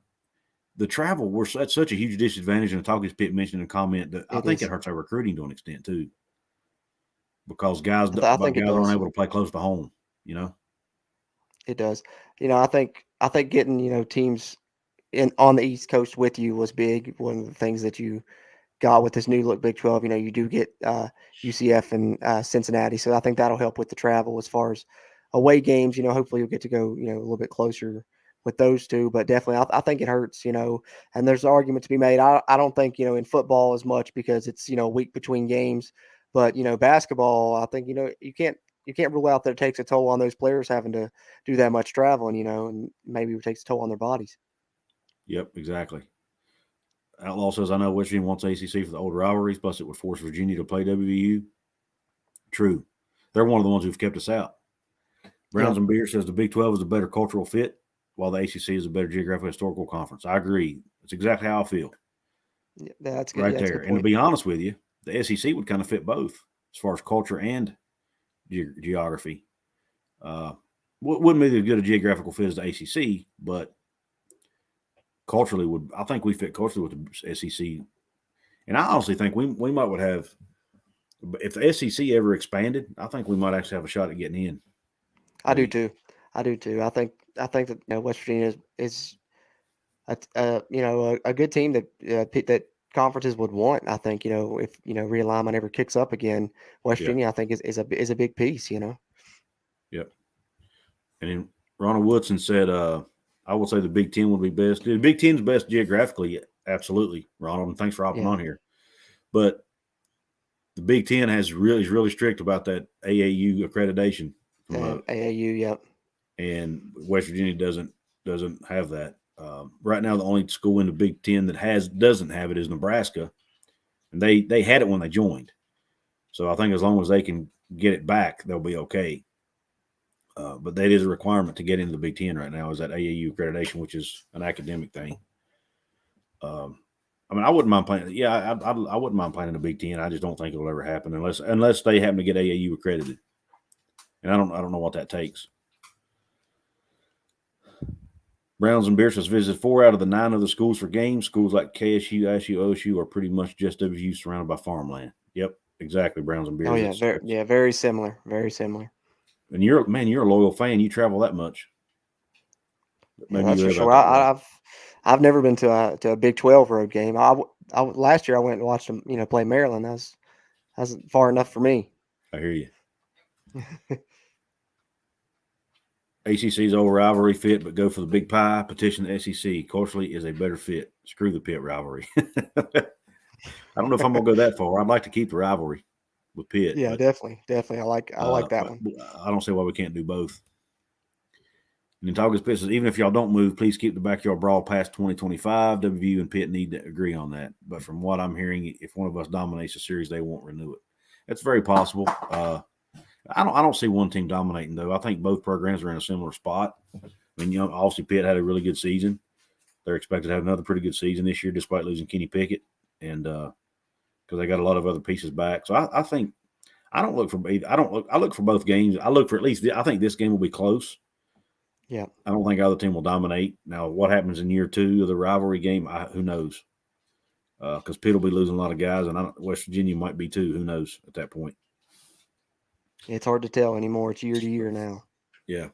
The travel, that's such a huge disadvantage, and the Talkers Pit mentioned in a comment that I think it hurts our recruiting to an extent too, because guys aren't able to play close to home. It does. I think getting teams on the East Coast with you was big. One of the things that you got with this new look Big 12. You do get UCF and Cincinnati, so I think that'll help with the travel as far as away games. Hopefully you'll get to go a little bit closer with those two, but definitely I think it hurts. And there's an argument to be made. I don't think in football as much because it's a week between games, but basketball, I think you can't rule out that it takes a toll on those players having to do that much traveling, and maybe it takes a toll on their bodies. Yep, exactly. Outlaw says, I know West Virginia wants ACC for the old rivalries, plus it would force Virginia to play WVU. True. They're one of the ones who've kept us out. Browns and Beer says the Big 12 is a better cultural fit, while the ACC is a better geographical historical conference. I agree. That's exactly how I feel. Yeah, that's good. Right yeah, there. And to be honest with you, the SEC would kind of fit both as far as culture and geography. Wouldn't be as good a geographical fit as the ACC, but culturally I think we fit culturally with the SEC. And I honestly think we might would have, if the SEC ever expanded, I think we might actually have a shot at getting in. I do too. I think that West Virginia is a good team that conferences would want. I think if realignment ever kicks up again, West Virginia I think is a big piece. Yep. And then Ronald Woodson said, I would say the Big Ten would be best. The Big Ten's best geographically, absolutely, Ronald. And thanks for hopping on here. But the Big Ten is really strict about that AAU accreditation. AAU, yep. And West Virginia doesn't have that. Right now, the only school in the Big Ten that doesn't have it is Nebraska, and they had it when they joined. So I think as long as they can get it back, they'll be okay. But that is a requirement to get into the Big Ten right now, is that AAU accreditation, which is an academic thing. I mean, I wouldn't mind playing. Yeah, I wouldn't mind playing in the Big Ten. I just don't think it'll ever happen unless they happen to get AAU accredited, and I don't know what that takes. Browns and Beers has visited 4 out of the 9 other schools for games. Schools like KSU, ISU, OSU are pretty much just WVU surrounded by farmland. Yep, exactly. Browns and Beers. Oh yeah, very similar. Very similar. And you're a loyal fan. You travel that much. Maybe that's for sure. I've never been to a Big 12 road game. Last year I went and watched them, play Maryland. That's far enough for me. I hear you. ACC's old rivalry fit, but go for the Big Pie. Petition the SEC. Culturally is a better fit. Screw the Pitt rivalry. I don't know if I'm gonna go that far. I'd like to keep the rivalry with Pitt. Yeah, definitely. I like that one. I don't see why we can't do both. And then Togus Pitt says, even if y'all don't move, please keep the backyard brawl past 2025. WVU and Pitt need to agree on that. But from what I'm hearing, if one of us dominates the series, they won't renew it. That's very possible. I don't see one team dominating, though. I think both programs are in a similar spot. I mean, obviously Pitt had a really good season. They're expected to have another pretty good season this year, despite losing Kenny Pickett, and because they got a lot of other pieces back. So I think I look for both games. I look for at least. I think this game will be close. Yeah. I don't think either team will dominate. Now, what happens in year 2 of the rivalry game, who knows? Because Pitt will be losing a lot of guys, and West Virginia might be too. Who knows at that point? It's hard to tell anymore. It's year to year now. Yeah,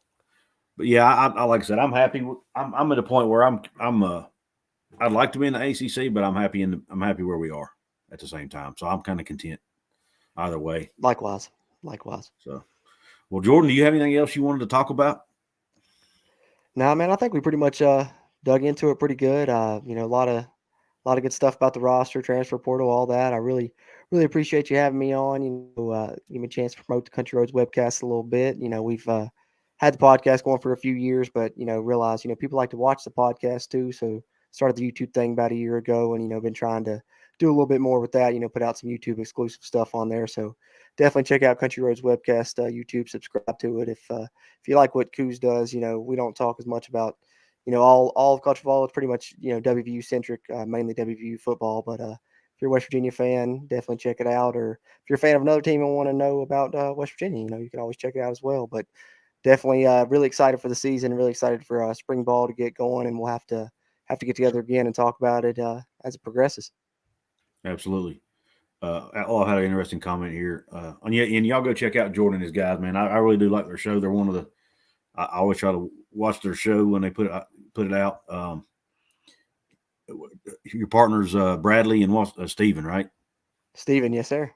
but yeah, I like I said, I'm happy. I'm at a point where I'd like to be in the ACC, but I'm happy where we are at the same time. So I'm kind of content either way. Likewise. So, well, Jorden, do you have anything else you wanted to talk about? No, man, I think we pretty much dug into it pretty good. A lot of good stuff about the roster, transfer portal, all that. I really appreciate you having me on. Give me a chance to promote the Country Roads Webcast a little bit. We've had the podcast going for a few years, but realized people like to watch the podcast too. So started the YouTube thing about a year ago, and been trying to do a little bit more with that. Put out some YouTube exclusive stuff on there. So definitely check out Country Roads Webcast YouTube. Subscribe to it if you like what Couz does. We don't talk as much about all of college football. It's pretty much WVU centric, mainly WVU football. But if you're a West Virginia fan, definitely check it out. Or if you're a fan of another team and want to know about West Virginia, you can always check it out as well. But definitely really excited for the season. Really excited for spring ball to get going, and we'll have to get together again and talk about it as it progresses. Absolutely. I had an interesting comment here. And y'all go check out Jorden and his guys, man. I really do like their show. They're one of the. I always try to watch their show when they put it out. your partners, Bradley and Steven, right? Steven, yes, sir.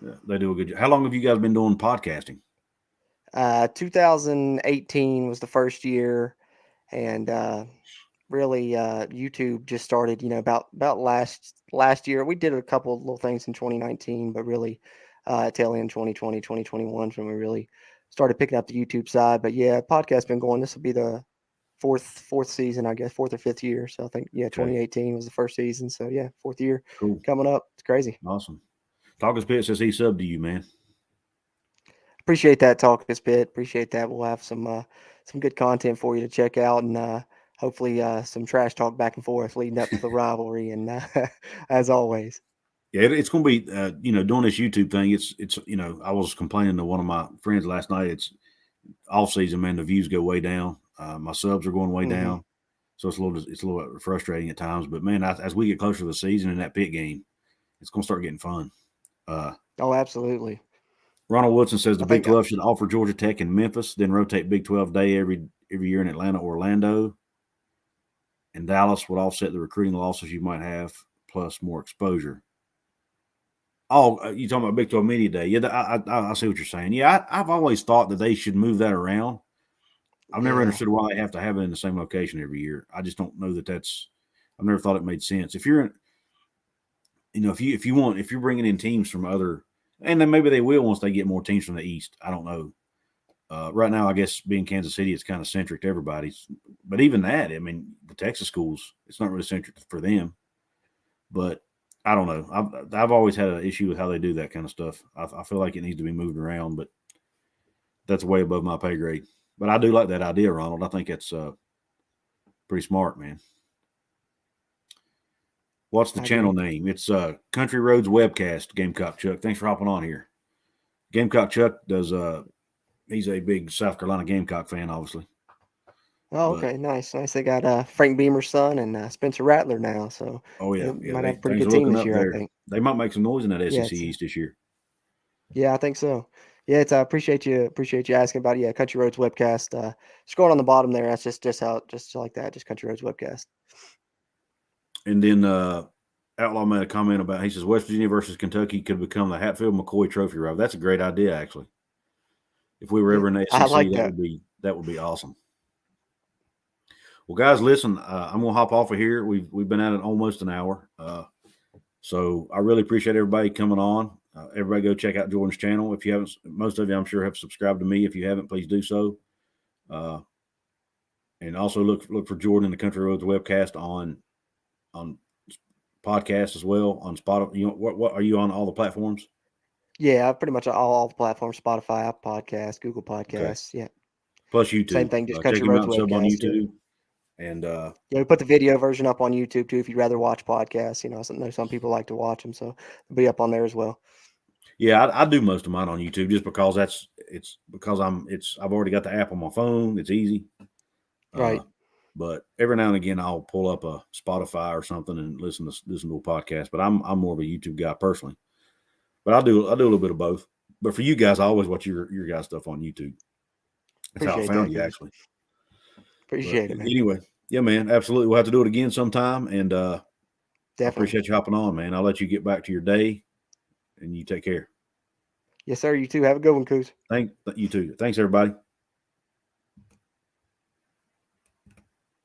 Yeah, they do a good job. How long have you guys been doing podcasting? 2018 was the first year, and really YouTube just started. About last year. We did a couple of little things in 2019, but really tail end 2020, 2021 when we really started picking up the YouTube side. But yeah, podcast been going. This will be the fourth season, I guess, fourth or fifth year. So I think 2018 was the first season. So yeah, fourth year coming up. It's crazy. Awesome. Talkers Pit says he subbed to you, man. Appreciate that, Talkers Pit. Appreciate that. We'll have some good content for you to check out, and hopefully some trash talk back and forth leading up to the rivalry. And as always, yeah, it's going to be doing this YouTube thing. It's I was complaining to one of my friends last night. It's off season, man. The views go way down. My subs are going way down, so it's a little frustrating at times. But man, as we get closer to the season and that pit game, it's going to start getting fun. Oh, absolutely. Ronald Woodson says the Big 12 should offer Georgia Tech in Memphis, then rotate Big 12 day every year in Atlanta, Orlando, and Dallas would offset the recruiting losses you might have, plus more exposure. Oh, you talking about Big 12 Media Day? Yeah, I see what you're saying. Yeah, I've always thought that they should move that around. I've never understood why they have to have it in the same location every year. I just don't know that I've never thought it made sense. If you're if you're bringing in teams from other, and then maybe they will once they get more teams from the East. I don't know. Right now, I guess being Kansas City, it's kind of centric to everybody's. But even that, I mean, the Texas schools, it's not really centric for them. But I don't know. I've always had an issue with how they do that kind of stuff. I feel like it needs to be moved around, but that's way above my pay grade. But I do like that idea, Ronald. I think that's pretty smart, man. What's the channel name? It's Country Roads Webcast, Gamecock Chuck. Thanks for hopping on here. Gamecock Chuck does he's a big South Carolina Gamecock fan, obviously. Oh, okay, nice. They got Frank Beamer's son and Spencer Rattler now, so they might have a pretty good team this year. I think they might make some noise in that SEC East this year. Yeah, I think so. Yeah, it's appreciate you asking about it. Yeah, Country Roads Webcast. Scrolling on the bottom there, that's just like that, just Country Roads Webcast. And then Outlaw made a comment about, he says West Virginia versus Kentucky could become the Hatfield-McCoy Trophy rival. That's a great idea, actually. If we were ever in the SEC, that would be awesome. Well, guys, listen, I'm gonna hop off of here. We've been at it almost an hour, so I really appreciate everybody coming on. Everybody go check out Jordan's channel. If you haven't, most of you I'm sure have subscribed to me. If you haven't, please do so. And also look for Jorden and the Country Roads Webcast on podcast as well on Spotify. What are you on all the platforms? Yeah, pretty much all the platforms: Spotify, Apple Podcasts, Google Podcasts. Okay. Yeah. Plus YouTube. Same thing. Just Country Roads Webcast on YouTube. Yeah. And we put the video version up on YouTube too. If you'd rather watch podcasts, I know some people like to watch them, so it'll be up on there as well. Yeah, I do most of mine on YouTube just because I've already got the app on my phone. It's easy. Right. But every now and again, I'll pull up a Spotify or something and listen to a podcast. But I'm more of a YouTube guy personally. But I do a little bit of both. But for you guys, I always watch your guys' stuff on YouTube. That's how I found you, actually. Appreciate it, man. Anyway, yeah, man, absolutely. We'll have to do it again sometime. And I appreciate you hopping on, man. I'll let you get back to your day, and you take care. Yes, sir. You too. Have a good one, Couz. You too. Thanks, everybody.